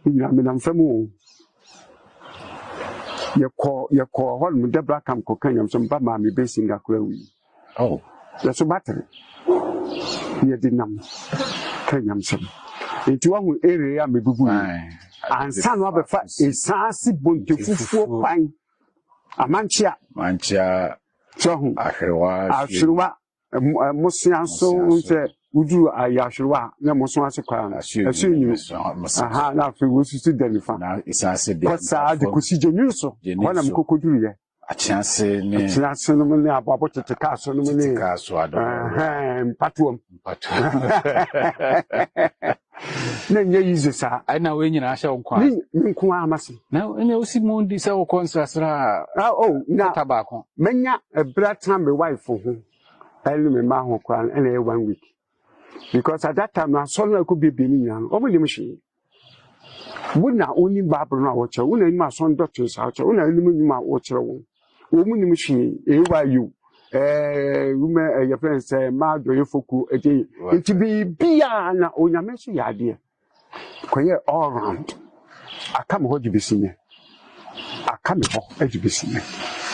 na me na mfemu yeko hol mu Debra camp ko kanyam so mba ma me be singa kwawi so battery ye dinam kanyam so enti wa hu area me bubu ansa no abefa esansi bonte fufuo pan amanchia so hu ahrewa musia so se udu ayahrewa na muso ase kwa asunyu aha na fe wo sisi delifa na esansi de kosa de kosijenyu so wana mkokoduru ye achianse no ne ababo teteka so no ne mpatuom na nye yize sa ai na we nyina ahya nkwa ni nko amase na ene osi mundi se wo konsasra na tabako menya ebra time my wife ho elu me ma ho kwa ene 1 week because at that time na so na ko bebe ni nyano omo nim hwe wona oni babro na wo che wona ni ma so ndotun sa che wona ni mu ma wo chere wo omu nim hwe ewayu women your friends say ma do yofoku eje it be bia na onyame so yade koye all round akam ho dibisine akam ho edibisine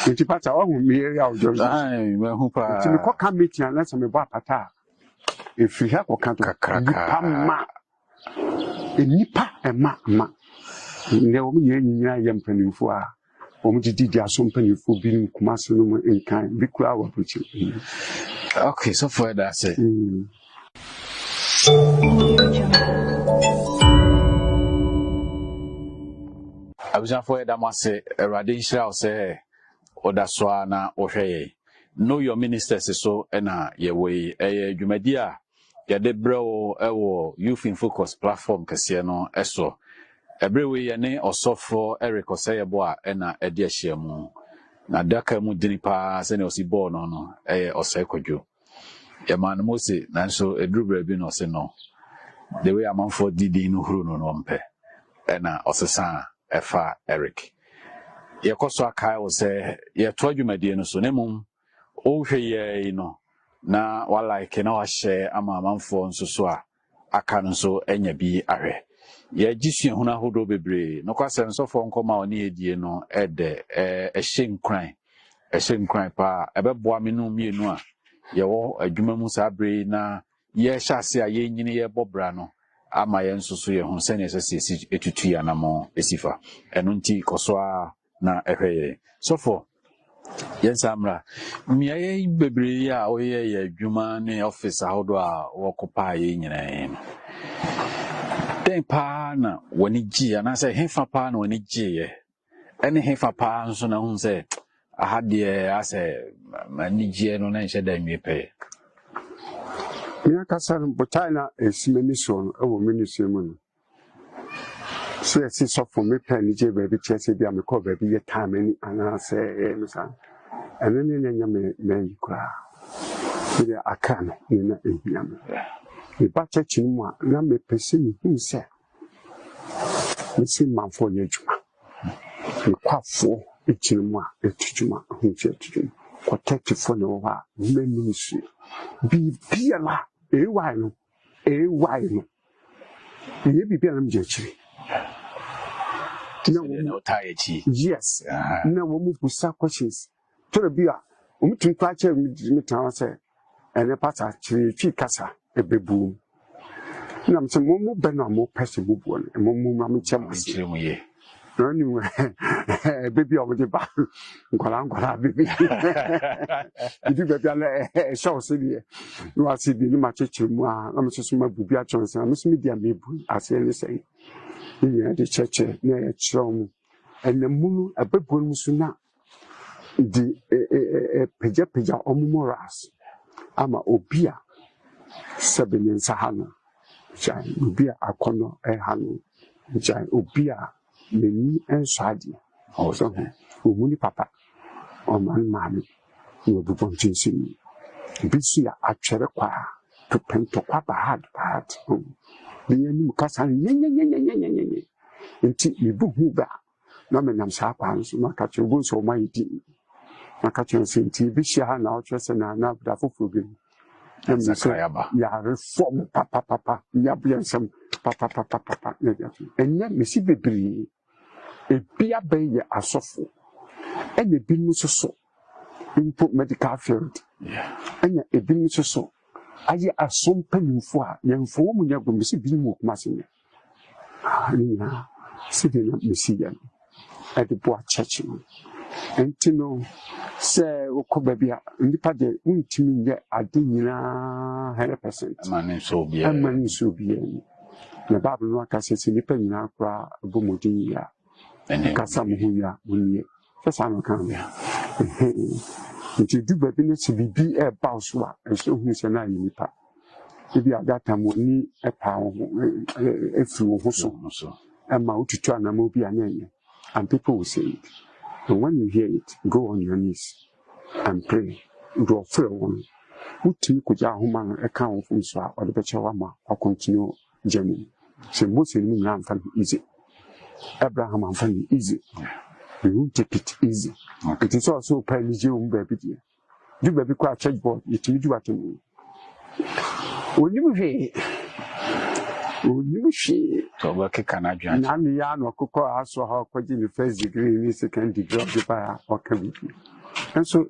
enti pata o hu me area of Georgia me hu pa enti me ko ka meeting na se me bo apata e free ha ko kan to nipa ma enipa ema ma ne o mu nyanya yempanimfo a Omujidi asompanifo bi Kumasi no mu enkan bi kura wa buchi. Okay, so for that say. Abuja for that must say Erade Nhyira say odasoa na ohweye. Know your ministers so na ye we dwumadi a ye de brewo ewo Youth in Focus platform kese no eso. Ebrewe ye ne osofo Eric Oseyebo a na edi ahyiamu na daka mu dinipa se ne osibo no Osekodwo ye man Mose nanso edrubra bi no se no the way amanfo didi no huru no mpe na osesa efa Eric ye koso akai wo se ye to adwumadi no so ne mum o hwe ye no na walike na wahye ama amanfo nso so a aka no so enya bi ahwe ye gisua huna hodo bebre no kwasem so fo nkoma oni edie no ede ehyenkran pa ebeboa menu mienu a ye wo adwuma mu sabre na ye hyase a ye nyini ye bobra no ama ye nsoso ye hu sene sese etutu ya namo esifa eno nti kosoa na ehweye so fo yensamra mia ye bebre ya oye ye adwuma ne office ahodo a wokopa ye nyina den pa na wani ji ana say hefa pa na wani ji ye ene hefa pa nso na hu say ahade ase mani ji no na nche da nwepe ya kasar botana esimeni so ewo ministry mu so esi so for me pen je baby chese bia me call baby ye time ni ana say misa ene ne nya me yikura bi akano ni na ehiam the church in one, na me person himself. Me see man for your juma. Me quite for a chilma, a tijuma, who said to you. protective for no ministry. Be la, a wine, a wine. Maybe be an judge. Yes, no one who start questions. To the beer, to catch a town say, and a pass actually casa, a baboon. Now, I'm some more banner, more possible one, and more mammy chambers. Anyway, baby over the bar. Baby. You do better, shall say, you are seeing my church. I'm just my booby at Johnson. I must meet their baby, as they say. In the church, near Chrom, and the moon, a baboon sooner. The Peja Omoras. Ama Obia, 7 in Sahana. Jai Obia Akono, Ehano. Jai Obia. Many and Shadi, also, Umuni Papa, or man mammy, you will be wanting to see. Bisia actually require to paint to Papa hard part. The enemy Cassan, until you book me back. No man, I'm sharpans, my catch your wounds or my deed. My catch your Saint Bisia now, just and now, that for forgiving. And we say, ya reform, Papa, ya be some Papa, and yet, Missy Baby. A beer bay asofo and a bin so input medical field and a bin so I are some penny for young form you will see bin work massing sitting up Michigan at the board church and to know say Okobabia in the party won't mean that I didn't 100%. Money so be a money so be the Bible no cases in the penny now for Bumudia. Casamuya, we just I'm coming. If you do business to be a bouswa, and so who's an eye. If you at that time will need a pound, a few also, and mount to try and move and people will say it. And when you hear it, go on your knees and pray. Draw fair one. Who think could your human account from Swa or the Bechawama or continue journey? So most in me, I'm easy. Abraham and Fanny easy. You won't take it easy. It is also penny you baby. You baby quite check board, you do what you mean. When you see, so work a Canadian, and I'm the young or cocoa, I saw how quite in the first degree, in the second degree of the fire or cavity. And so,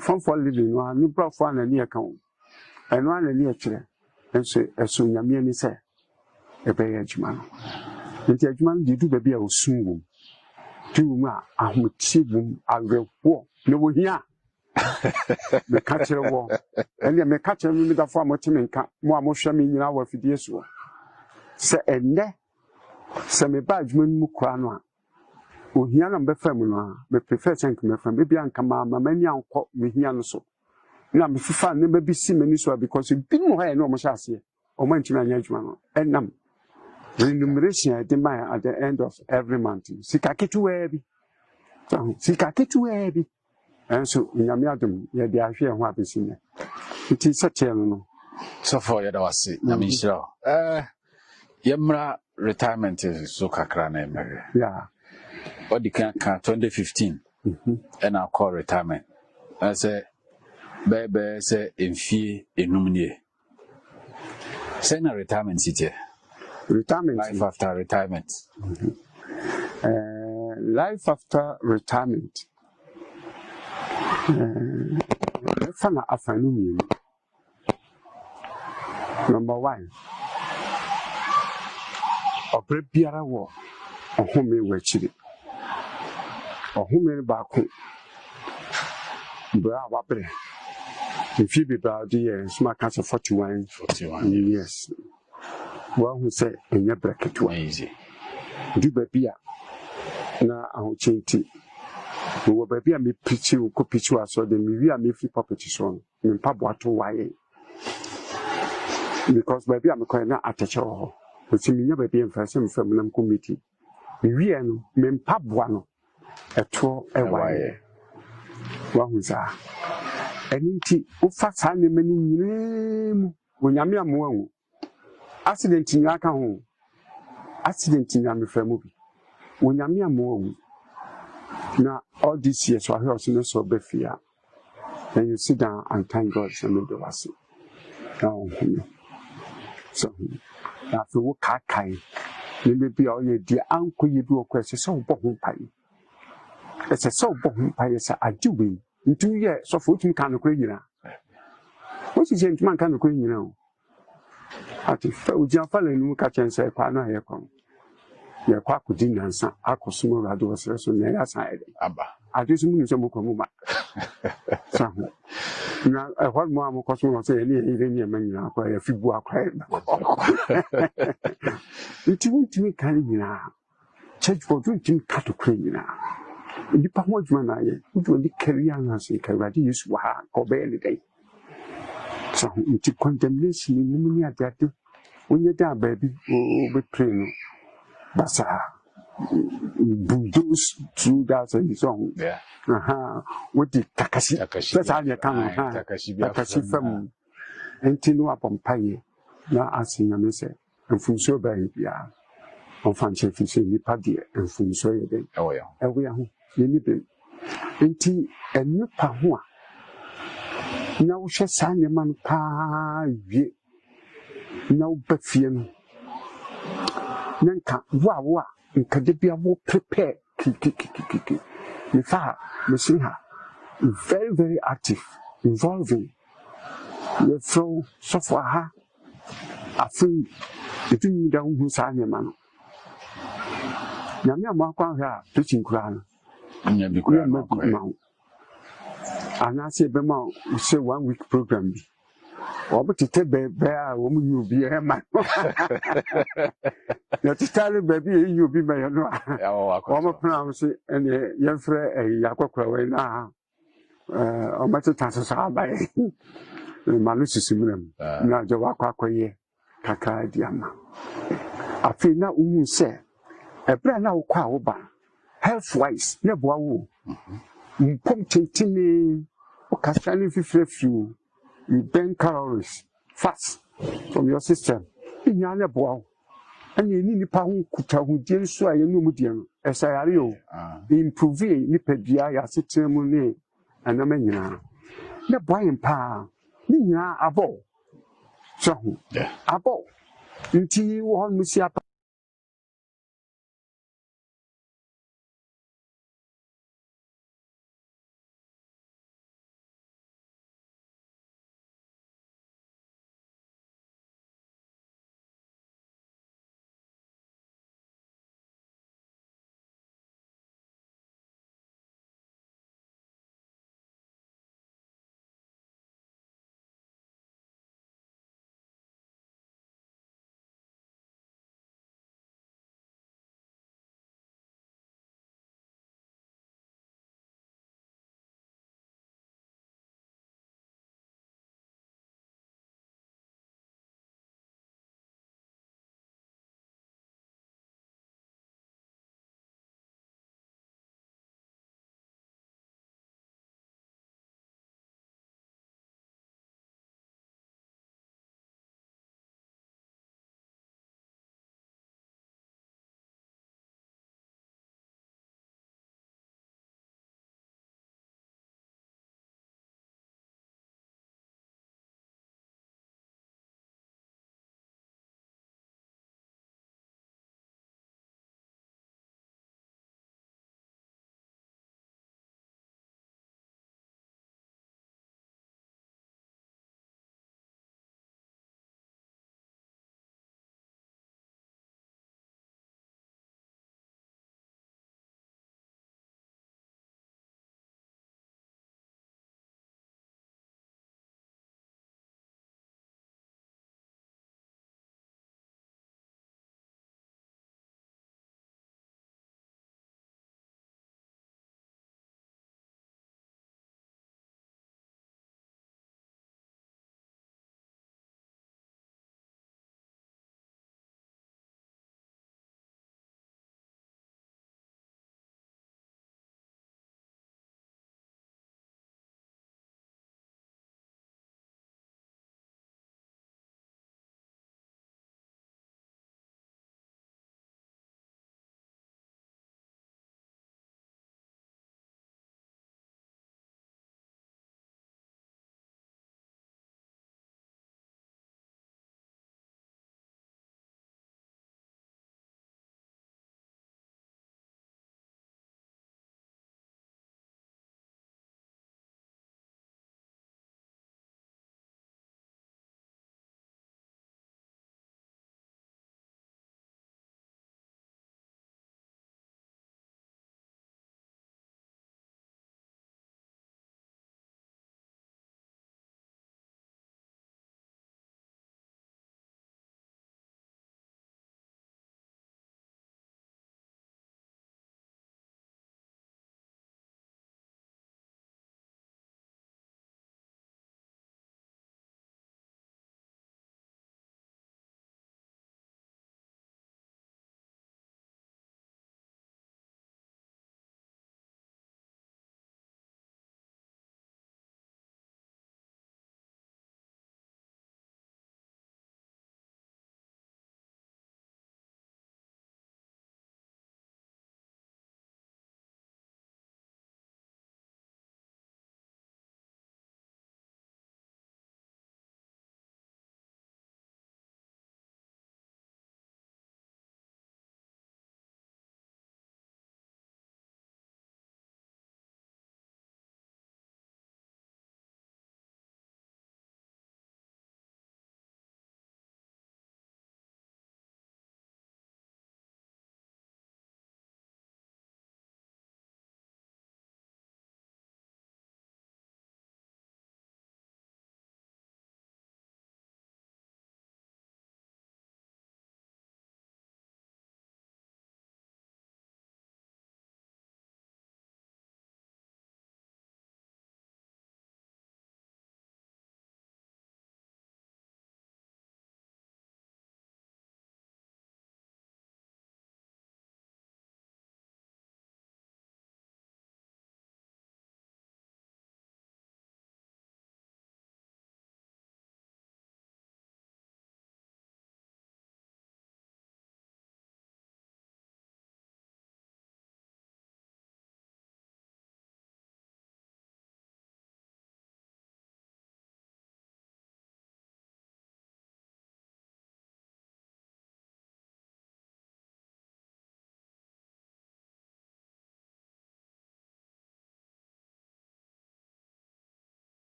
from for living one, you brought one a near account, and one a near chair, and so, as soon as you say, a page man. And the man did do baby or soon. 2 ma, I would see them, I will walk. No, here. The catcher war. And then me catcher me the form of Timinka, more motion in our videos. Say, and ne, say me badgeman Mukrana. Oh, here I'm befemina, me prefer thank me from maybe and come my many uncle me here so. Now, if you find never be seen many so because you've been more no much as here, or mention a judgment, and none. Remuneration at the end of every month. Sikakitu heavy. Sikakitu heavy. And so, in Yamiadum, they are here what is in it. It is such a no. So for you, that was it. Yamisha. Yamra retirement is so kakrane. Yeah. What the can 2015. And I'll call retirement. I say, Baby, say, in fee, in numine. Send a retirement city. Retirement. Life after retirement. Life after retirement. Fana afternoon. Number 1. Obre biara wo ohome wachiri. Ohome ba ko. Bra wabre. If you be bad years, smart cancer 41 years. Well, who say in your bracket too easy. Do baby na I will change it. Who baby me pitch you, co pitch you so the movie I may free property son in Pabuato why. Because baby I'm going to attach all. But see me baby and first and from committee. We are no men Pabuano a tour a why. What was that? And in fast handing many name when Yamia Moon. Accident in Yaka home. Accident in Yami movie. When Yamia Moon. Now, all these years, I also know so before. then you sit down and thank God for me to was now. So after what kai, you may be all your dear uncle, you do a question so bon pie. It's a so bon pie, as I do win. In 2 years, so for you can agree, you know. What is gentleman can agree, you know? At the fell, your fellow, you catch and say, Pana, here come. Your quack would dinner and son, I could small, I do a certain side. I do some news of Mukamuma. So, now, what more Cosmo say, any man, you acquire a few book cry. It won't me carrying now. Church for drinking cut to clean now. The power man, I would only carry on as a caradi use Waha or barely day. So, into condemnation in Lumia that when you're down, baby, oh, be plain. Basa bulldoze through that song. Yeah. What the Takashi? That's how you come. Takashi from Antino upon Pay. Now asking a message and from so by ya. On fancy fishing the paddy and from so again. Oh, yeah. And we are anything. Anti and new Pahua. Now she sang a man pa ye. No Beffian. Nanka, wow, and Kadibia will prepare. Kiki. In fact, missing her. Very, very active, involving. You throw so for her. I think the thing down who's a man. Yamia Marquand here, preaching crown. And I say, Bema, we say 1 week program. Or but to tell bear woman you be a man. That is telling baby you be my own. I'm a pronounce and young friend a Yakokra now. Or much chances are by Malusi Simum. Now Jawaka Kaka Diama. I feel now who say a brand now quaoba. Health wise, never woo. Pumping Occasionally few. You burn calories fast from your system. In your bow. And you need pound kuta who deal so I know medium as I are you. Improve Nipedia Sitemune and a man. The buying power. Nina abo. So, abo. Until you want me see up.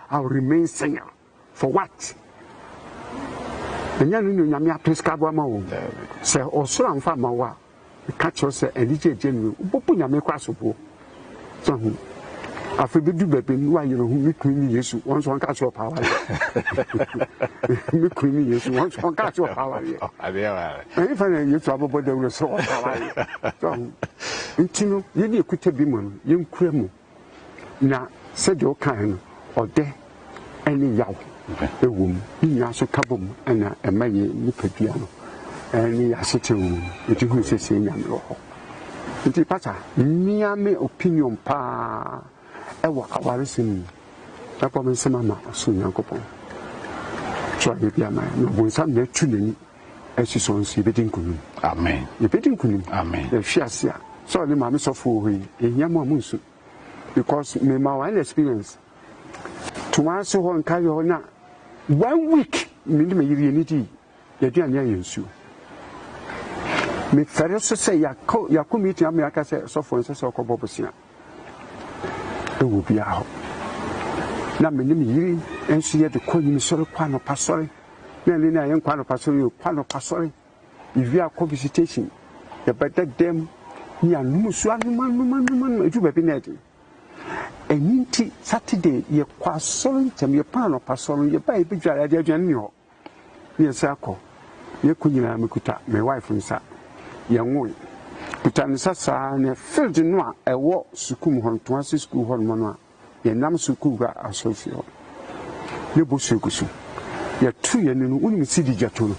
I'll remain single. For what? And you know, I'm to say, also, I'm from my catch yourself and DJ General, Bopunya make us support. So, after the do baby, why you know, me queen yes, once one catch your power. Me queen yes, once one catch your power. And if I you trouble, but there was so power. So, you need to be one, young cremo. Now, said your kind or there any yow, a woman, you also cabum and a may piano. And I sit to it, who is saying, Yamro. It is better, near me opinion pa. Ewa awarisi na kwa msema ma so Nyankopon so bia ma no bonsa na tunani esiso nsi bedin kunu amen ye bedin kunu amen e fiase a so le ma me sofo ho yi enyam amunsu because me ma one experience tuma so ho nka yo na 1 week me ndi me yiri eniti ye duane ayensu me fere so say yakko meet am ya ka say sofo nse so kobobosia will be out. Now, my name is and she had the coin, sorry, quano passory. Then I am quano passory. If you are co-visitation, the better them, you are no man, you have been at it. And inti Saturday, you quite solemn, your pano passory, your baby, I did you near circle. You couldn't have my wife and son, young woman. Putanisa ne field no a wo sukum hon to ase school hon no a ye nam suku ga asofio ne bo sukusu ye tu ye no uni sidi jato no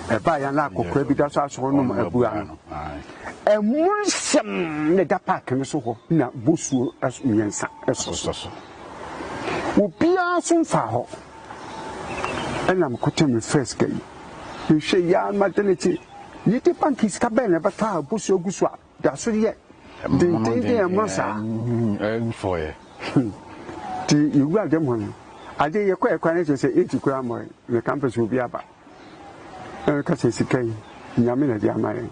e ba ya na akokra bi da so aso no abu ano e munsem ne da park no so ho na bosuo aso nyensa eso ubia so fa ho enam kotem first guy you say ya maternity Niti pankis cabin about how bush or guswa. That's what yet. The Mosa for you. You got them one. I did your quite to say 80 gram. The campus will be about. Because it's a cane. Yamina Yamay.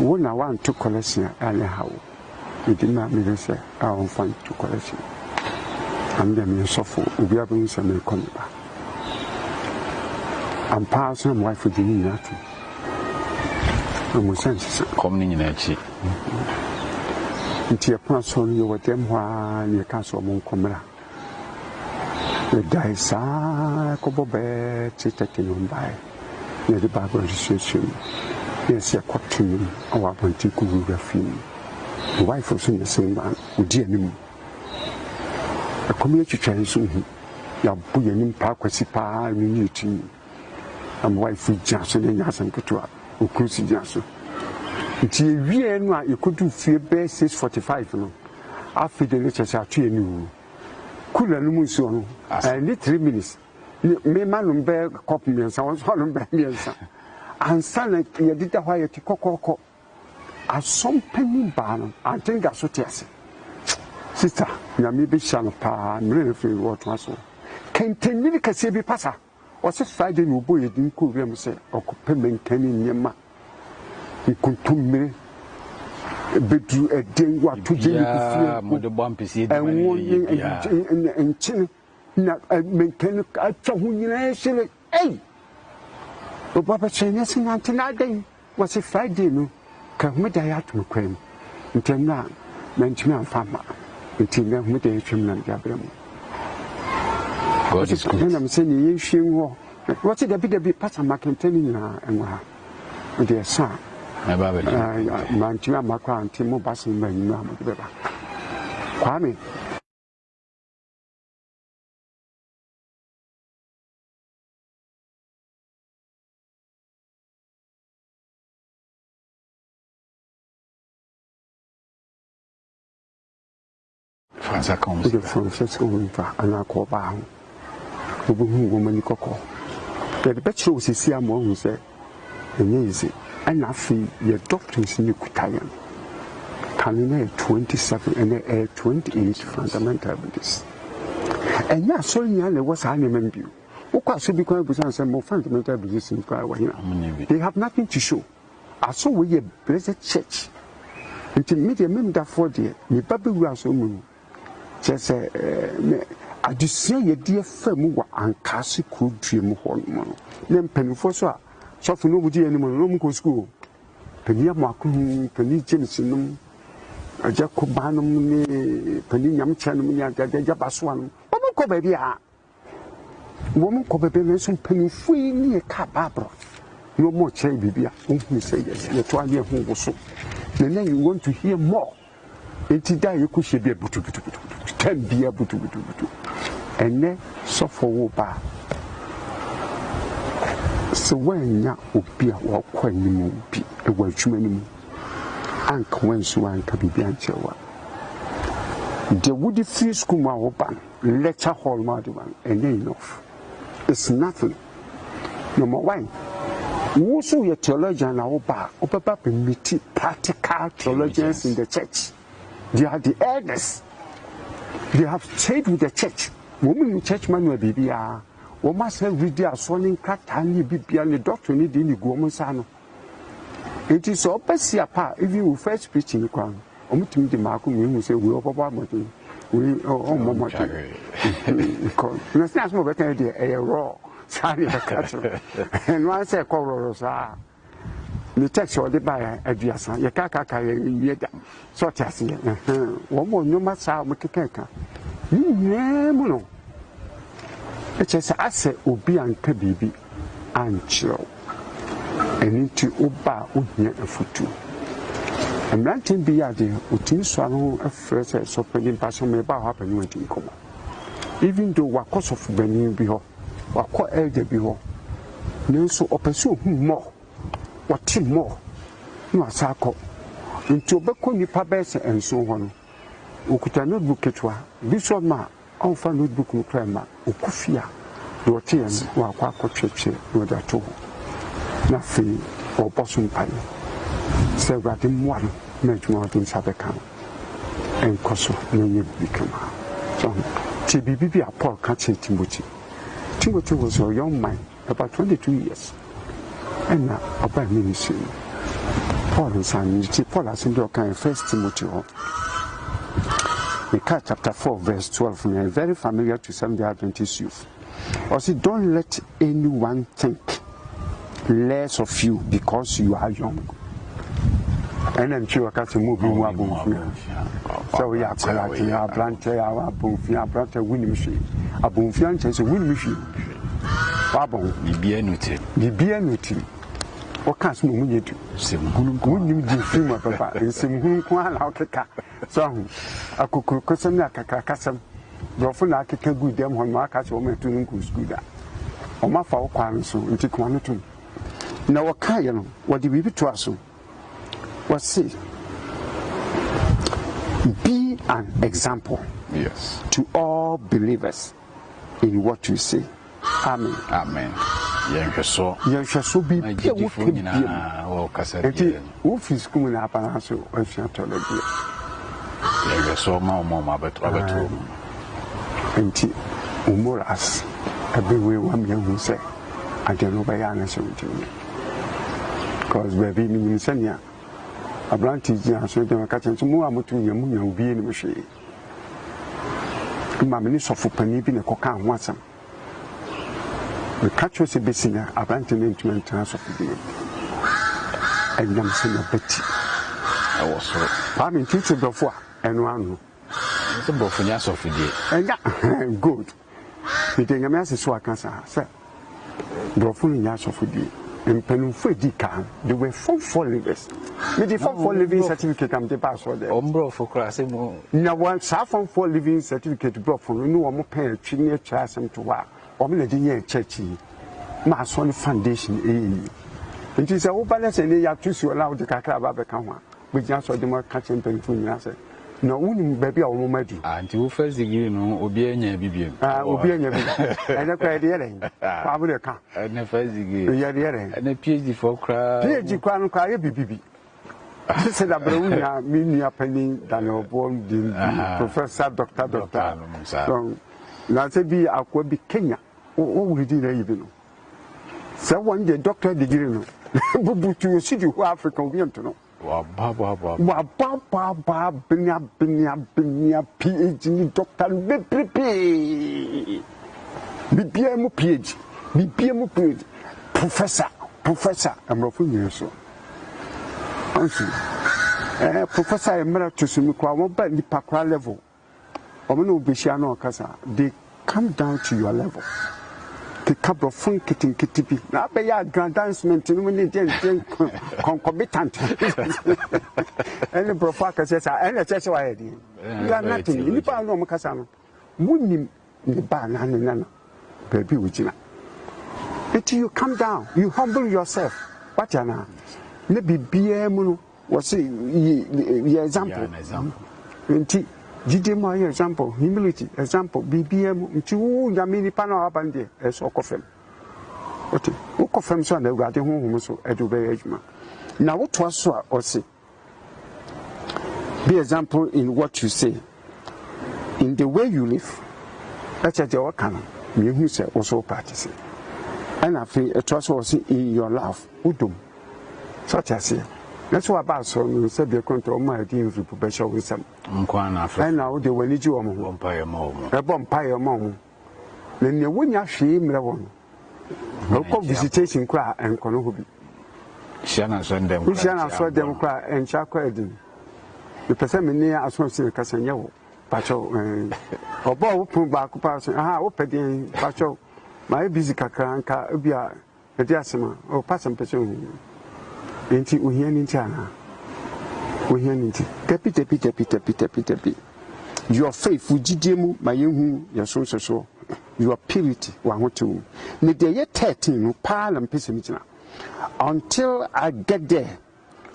One I want to collection anyhow. We did not mean to say, I won't find to collection. And then you suffer. We are going to make come back. I'm passing my wife with the nothing. Coming in a cheek. Until a person you were them while you can't so mon comra. The dice are couple bed taking on by near the Bible registration. Yes, a cotton or one tiku film. The wife was in the same man with dear him. A community tradition. Your bullion park was a par immunity. And wife with Johnson and Yasan Kutua. Ukusi Jaso. It's a year you could do fear base 645. No, after the lectures are 2 new. Cool and Muson. I need 3 minutes. Me man bear copy me and so on by me and son, you did a while to coco. As some penny barn, I think that's what yes. Sister, you may be shallow pa and really feel what was so. Can 10 minutes be passer? Was a Friday no boy didn't cool them say, or payment can in your ma. He could to me bedrew a day what to do the bumpy seed and warning and chin. Not a mechanic after who you actually. Hey! But Papa saying yes, and tonight was a Friday no. Come with the atom cream. Until now, mention me farmer. Until now, with the HM Gabriel. God is good. I'm saying you what's it a bit Pastor McIntyre and with their son? Mantua Macra and Timo Bassin, my mamma. Kwame. Franza comes. The Francisco and I call Baum. The woman cocoa. The bachelor was a Siamo who said, amazing. And I feel your doctors in the Kutayan. Coming at 27 and 28 fundamental abilities. And yeah, so young was I remember you. Of course, because we have some more fundamental abilities in Kawahina. They have nothing to show. I saw we a blessed church. Until me, the member for the me baby was so moon. just adesua ye die fam wa ankase ko duem ho no ne mpanifo so a sofo no budi ani mo no mo ko school pania mo akunu pani James num aja ko banum ne pani nyam chanum nya gaja baso anum mo ko ba bia wo mo ko ba be so panifo ni e ka babro no more che bibia who say yes ye to ade ho wo so then you want to hear more enti da ye ko shebia butu ten bia butu ene so for wo ba so when ya obi a wo kwa ni mu bi e wa twuma ni mu anka wansu anka bibia nchewa the woody free school ma wo ba lecture hall ma de one and enough it's nothing number 1 also your theologian na wo ba permit practical theologians in the church. They are the elders. They have stayed with the church. Women in church man will be here. We must have read their soning katani bibia the doctrine need in the it is so best apart if you first preach in the crown. Omutim di marku we say we over mountain. We mountain. Because you know more better a raw. Sorry and one say Corosa. The text or the buyer at Diasa, Yakaka, Yeda, such as one more no matter Makaka. No, it's as I say, Obi and Kabibi and chill, and into Oba Unia and Futu. And Rantin Biadi, Utin Swallow, a first so pending passion may about happen when in coma. Even though what cause of Benin behold, what call elder behold, no so pursue more. What more? No asako. Into Beko nipa bese and so on. Ukuta notebook etwa. This one ma, alpha notebook no prema. Ukufia. Do tears wa kwa cheche no that too. Nothing or bosom pie. Say that in one make more than Sabeka. And Koso no you become. So TBB a Paul catching Timothy. Timothy was a young man, about 22 years. And now, about ministry, Paul and Simon, Paul has in the kind of 1 Timothy. Micah chapter 4, verse 12, very familiar to Seventh-day Adventist youth. Or say, don't let anyone think less of you because you are young. And I'm sure I can't move in one. So we are collecting our branch, our Bunfia, branch, a winning machine. A Bunfian says a winning machine. Babon, be bien with you. What can't you do? Wouldn't you do film of papa? And some whom can allow so I could custom like a custom. Often I can good them when my catch woman to include good. Or my foul quarrel so into quantity. Now, a kayan, what did we be to us? What say? Be an example, yes, to all believers in what you say. Amen. Amen. So be a working office coming up and also a shattered. So, Mamma, but Umuras, everywhere one young who say, I don't know by answer to me. Because baby means Senya. A branch teacher, so they were catching some more to you be in the machine. My minister for Penny being a cocan once. The catch was a bisinger, a bantam into a chance of the day. And I'm saying a Betty. I was so. Farming teacher before, and one. It's a bofunas of the day. And good. We take a message so I can say, Bofunas of the day. And Penufedi can, they were 4 livers. With the 4 living certificate, I'm the password. Ombro for crossing. Now, once 4 living certificate brought from no more pay, Chinia Chas and to work. Omele churchy, my son foundation. It is a open and they are too allowed the Kakababa. We just saw the more catching pension. I said, no, baby, or Madi. And you first degree, no, Obiania Bibian. Obiania, and a prayer, I will come. And the first degree, and a PhD for cry. PhD crown cry, BB. I said, I mean, penny than your born Professor Doctor. So, now say be a be Kenya. Oh, we did even. So one day, doctor degree, no. But you see, you African, we to know. benya PhD ni doctor bepepe bibia mu PhD bibia mu PhD professor amrofo nyeso ansi professor emeritus mi kwa mo ba ni pakra level omo no obehia na okasa they come down to your level the cabro fun kitin bi na be ya aggrandizement no ni den concomitant any professor says any church wa head you are nothing ni pa no mo kasa no munim ni ba na na baby wujina until you come down you humble yourself what ya na na bibia mu no was say example until Jide mo example humility example BBM nti wu nyame ni pa na abande eso kofem okay wo kofem so na awurade honhom so edu be adwuma na wo to aso a o say be example in what you say in the way you live that's a what can me hu say also practice and afi to aso o say in your life udum such as that's what about so you said the control my deal to pressure with some and now they will need you on vampire mom then you win your shame level no visitation cry and conobi shana send them cry and chakra the person near as well see Casanyo pacho or bow put back person open pacho my busy kakranka ubia a diasima or pass some person Enti uhiani ntiana uhiani nti tepi your faith ujidemu mayehu yaso your purity wa hotu ne de ye 13 no palam pesemitina until I get there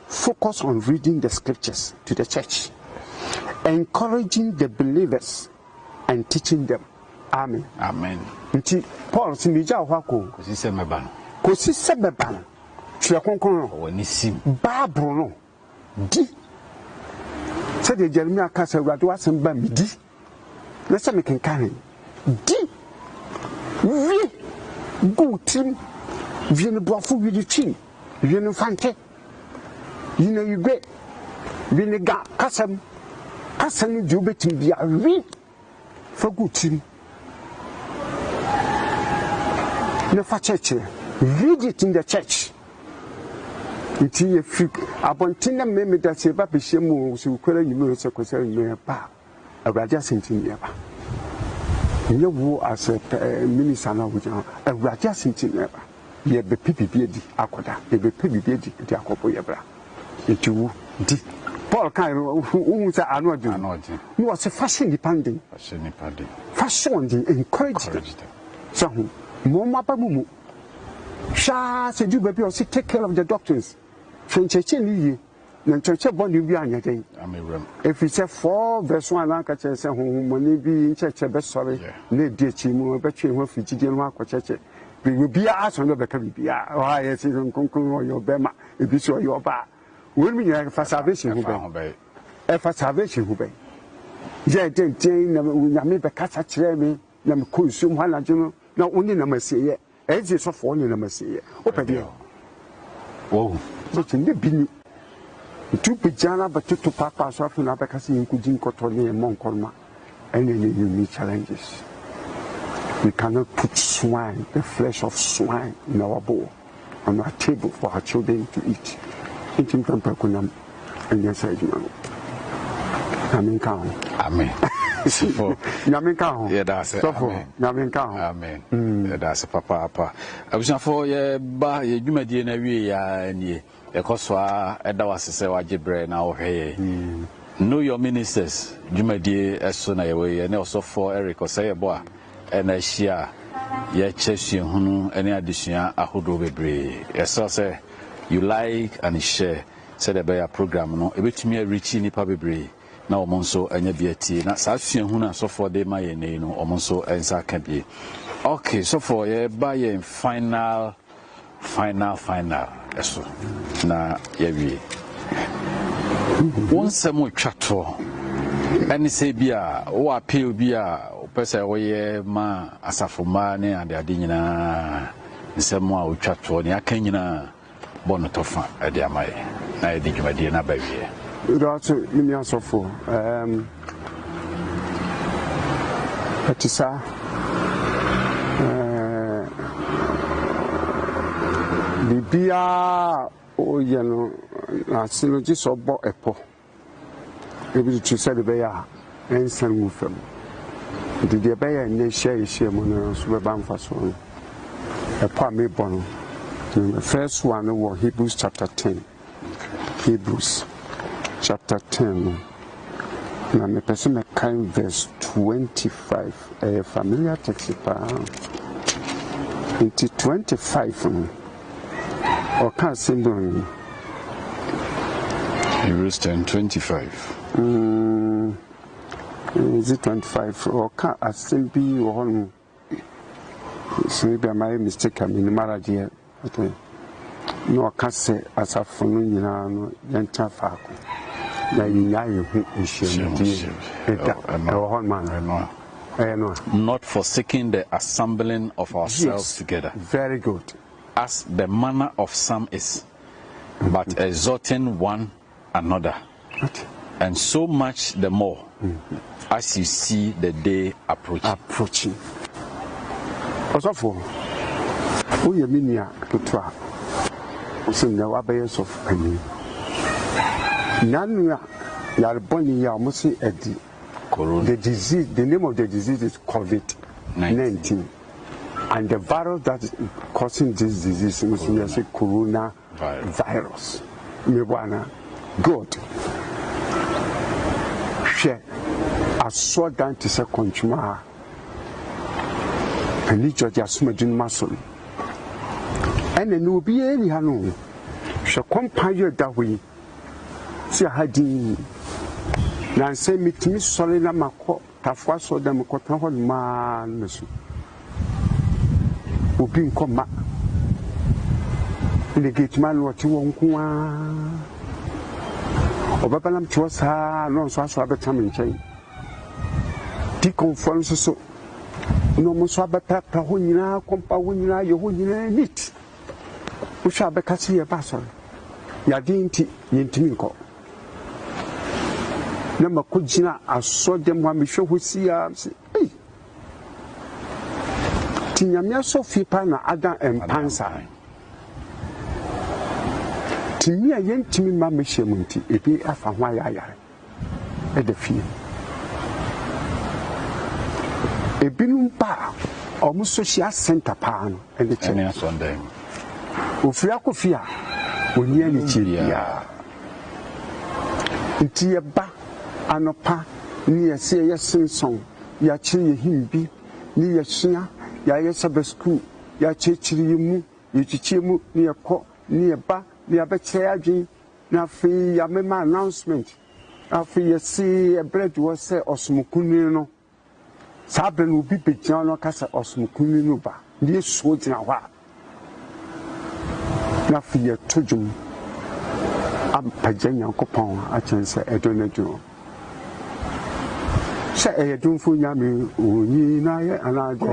focus on reading the scriptures to the church encouraging the believers and teaching them amen nti Paul simija hwako kosi semeba Tia konkon woni sim Bible no di said the Jeremiah kasa awurade wasem ba mi di na se me kenkan di vi go tim vi ne boafo wi di chin vi ne fante yi na yigbe vi ne ga kasam di obetim bia wi fa go tim ne fa church read it in the church Iti ye fi abontina me da se ba behye mu so kwara nyime se kwara nyime ba awurade asentini ya ba nye wo as a minister na wo jan awurade asentini ya ba ye be pipipie di akoda ye be pipipie di akopo ye bra iti wo di Paul kan wo say anoje no was fashion depending fashion the encourage so mo ma ba mu sha se du baby o say take care of the doctrines Frencheche ni na church body bi anya den if you say 4 verse 1 na ka che say honhomoni bi church be sorry na di achi mu be twe ho figide no akocheche bi bi aso no be ka bi bia o ha yes konkon yo be ma e bi so yo ba won mi nya fa salvation hu be e fa salvation hu be je den na nyame be kasa kire mi na me konsum ha na juno na oni na maseye e je so fo oni na maseye o pe bi wow so ne bini tu pejana batutu papa so afi na bekasi nkuji nkoto ne monkorma and any unique challenges we cannot put swine the flesh of swine in our bowl on our table for our children to eat intim tampa kunam and yes I do amen kan amen so nyamen kan yeah that's it nyamen kan amen yeah that's papa abusan for ye ba ye dwumadie na wie ya nie ekoswa edawasese wagibre na ohwe know your ministers dwumadie eso na yewe ne osofo Eric Osayebo a na hia ye chesue hunu ene adesua ahodo bebre eso say you like and share said about program no ebetumi reach nipa bebre na omonso anya biati na sa sue hunu asofo de ma ye nei no omonso ensa ka bie okay so for ye ba ye final eso na yawie once mo twato ani se bia o appeal bia o pese wo ye ma asafoma ne ade nyina nsemo a o twato ne aka nyina bono tofa ade amaye I think my dear baby. Also, me also for Patisa Bibia, oh, you know, I still just saw a po. Maybe to say the bear and send with them. The bear and they share mono, super bamfason. A part me bono. The first one was Hebrews chapter 10. Hebrews chapter 10. Now, my person kind verse 25. A familiar text. Into 25. Or can't sing on Hebrews 10:25. Is it 25? Or can't I still be on? So maybe I made a mistake. I'm in the marriage here. No, I can't say as a phone, you know, enter Faco. Not forsaking the assembling of ourselves together. Very good. As the manner of some is, but exhorting one another. And so much the more as you see the day approaching. Also, for who you mean, ya to try. So now I bears of penny. None are born ya must say the disease, the name of the disease is COVID-19. And the virus that is causing this disease is coronavirus. Good. Share. I saw down to say consumer. And each of your smudging muscle. And then will be any hano. Shall compare that way. See, I had now say, meet me sorry, Namako, Tafwa, so them cotton man. Ubin come in the gate man what you won't go. Obabalam was her, no, so I saw a time in chain. Deconforms so no more swabba pepper, Hunina, compa, Hunina, you wouldn't need. We shall be catching a basel. Yadinti, Yintiminko. Number Kujina, I saw them when we show who see us. Tinyamia Sophie Pana Adam and Pansa. Timia yen Timmy Mamma Shemunti, a be a Fawaya at the field. A binum bar, almost social center pan, and the Chinese on them. Ufiakofia, when nearly Chilia. Intia ba, anopa, near say a sing ya chili him be, near Shina. Ya yesa school ya chechiri mu yichichimu ni eko ni eba ni abeche adwin na fi ya mema announcement afi yesi bread was say osmukunu no sabe no bi begia no kasa osmukunu no ba ni so gina wa na fi ye tojum am pagenya kopon a chense edonedo se e dunfu nyame onyi na ye anade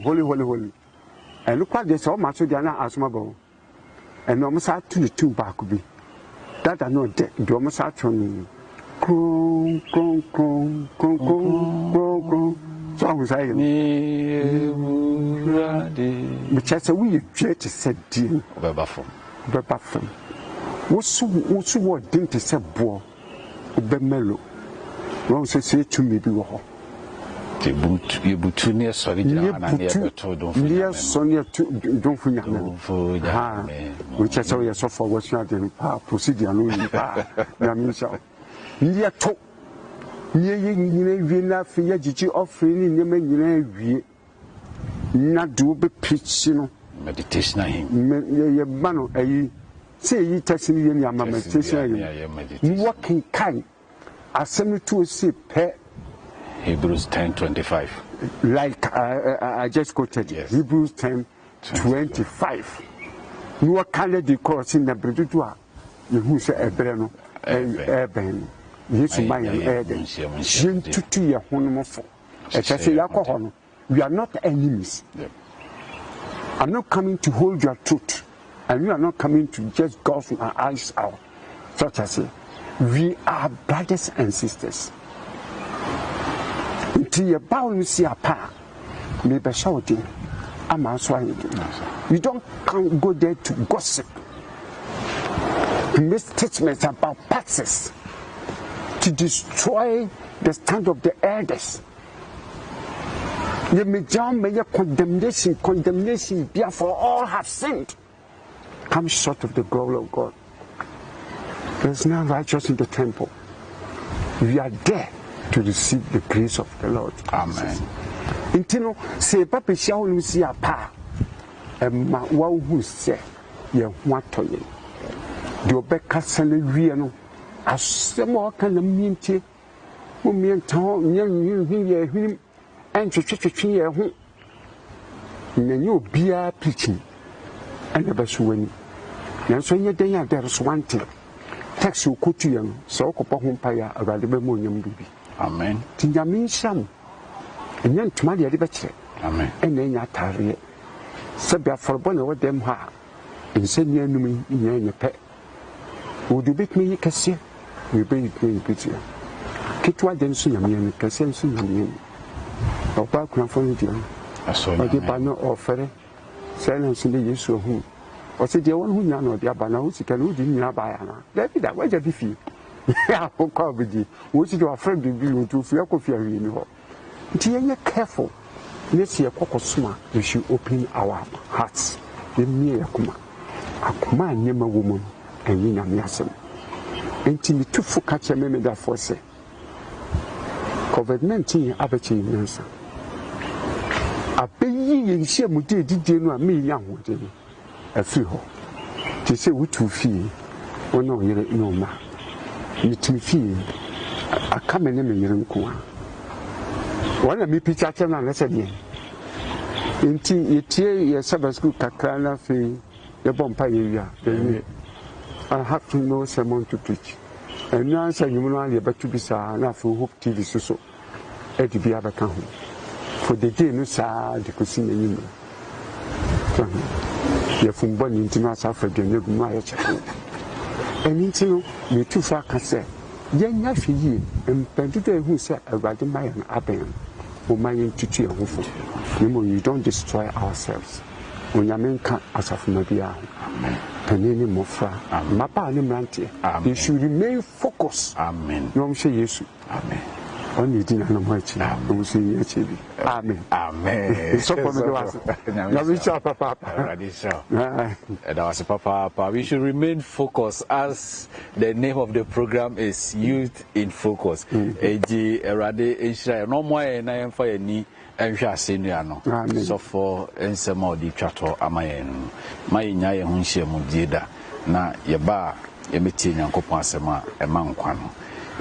holy and look what they saw much of Diana Asmabo and almost had to the two back be that I know the almost had to so I was saying which I said we try to set deal Bebafum what's what didn't to say boy Bemelo. Wrong say to me be war. The boot you boot near sorry, near Sonia don't for which I saw yourself for what's not in procedure. Yamisha. Near talk near you enough for your offering in your not do be preaching meditation. Your man, say you texting me in your meditation. Walking kind. I send you to see Hebrews 10:25. Like I just quoted Hebrews 10:25. You are kind of the course in the Bridua. You who say a breno, Eben. Yes, my Eden. Jim to your home. We are not enemies. I'm not coming to hold your truth. And we are not coming to just gouge our eyes out. Such as we are brothers and sisters. Until you bow and see a pa, maybe shouting, I'm also. You don't go there to gossip, to make statements about pastors, to destroy the stand of the elders. The major condemnation, therefore all have sinned, come short of the glory of God. There is none righteous in the temple. We are there to receive the grace of the Lord. Amen. Intino say papa shall you see a pa and ma wow who say ye want to ye. The Obeka Salariano as some more kind of mean who mean town young him and to church here who you beer preaching and the best winning. And so yet there is one thing. Text you could to young, so Copa Humpire about the Memonium Dubi. Amen. Tinyamin Sam. And then to my dear bachelor. Amen. And then ya tarry. Sabia for one over them ha. And send me in your pet. Would you beat me, Cassia? We beat me, picture. Kitwa then soon, I mean, Cassia soon, I mean. Or background for you. I saw the banner of Ferry. Silence in the use of whom. Or say the one who know the Abana who can do in Yabayana. Let me that way to be fee. Yeah, who call with you. Which is your friend be you to fear coffee in you. Dear, careful. Let's see a cocosma. We should open our hearts. The mere Akuma. Akuma, Yama woman, and Yina Miasem. And me to catch a meme that for say. COVID-19 abachi answer. A baby in Shamudi did you know me young with him. A few. To say what to feel. Oh no, you know, ma. You to feel. I come and name you. One of me picture and I said, until you tear your Sabbath school Kakana fee, the Bompire. I have to know someone to preach. And now say you know, but to be sad enough for Hope TV so. Eddie be able to come for the day no sad to see you. You're from Bonnie International for the new Maya. And into me too far can say, young Yafi, and Pentude who said about the Mayan Aben, or Mayan Tutu and you don't destroy ourselves. When your men can't as of Nabia, Penini Mofra, Mapa and Manti, you should remain focused. Amen. No, say yes. Amen. Only dinner no much. Amen. Amen. Amen. So for me was. Now we shall papa. And our papa, we should remain focused as the name of the program is Youth in Focus. AG Erade Israel. No more and I am for any and shall senior no. So for and some more the chatter amayen. My nyaya hunshia mudida na yeba yemeti nyankopon asema emankwano.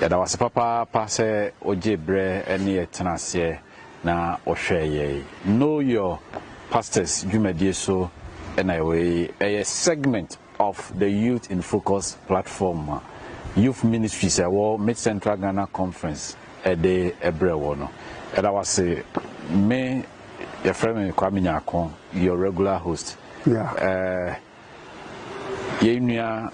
Yada wase papa se oje bre ene etenase na ohweye. Know your pastors dwumadie so na we a segment of the Youth in Focus platform. Youth Ministries or Mid Central Ghana Conference ede ebrewo no. Yada wase me your friend Kwame Nyakon, your regular host. Yeah. Yenua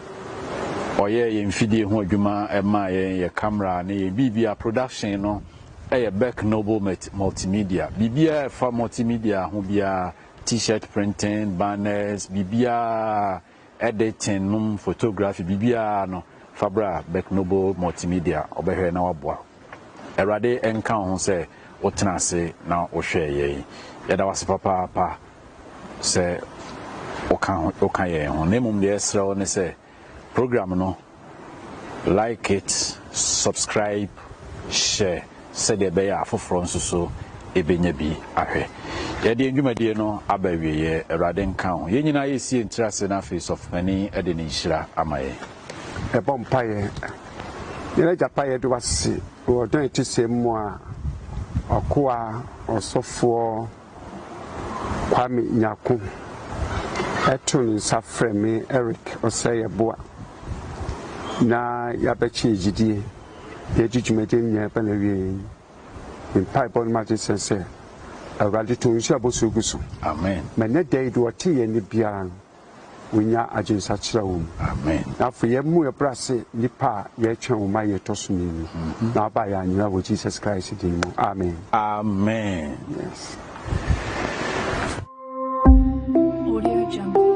oye yemfidie ho adwuma ema ye camera na ye bibia production no Beck Noble Multimedia bibia fa multimedia ho bia t-shirt printing, banners, bibia editing, photography bibia no fabra Beck Noble Multimedia obehwe na waboa erade enka ho se otenase na ohwe ye yada wase papa se okan ye ho nemum de esra ne se program no like it, subscribe, share, say the beya for so ebenya bi ahwe. Ya de ndwumade no abawie ye erade nka ho. Ye nyina ye sie ntrase na face of many ede ni hira amaye. E bompaye. Ye japaye do wase. O don ti se mu a okoa osofo Kwame Nyakon. Etun safremi Eric Oseye Boa. Na yabachi jidie ye jujumede nya pa na wie in pipe ma je sense awade to nsi abosoguso Amen. Me ne dey do oti ye ni bia wonya agyensa kyerɛ wo mu amen na afei yɛmu yɛbra se nipa a yɛtwɛn wo ma yɛtɔ so mmienu na aba yɛ anyera wɔ Jesus Christ din mu amen amen yes Audio Jungle.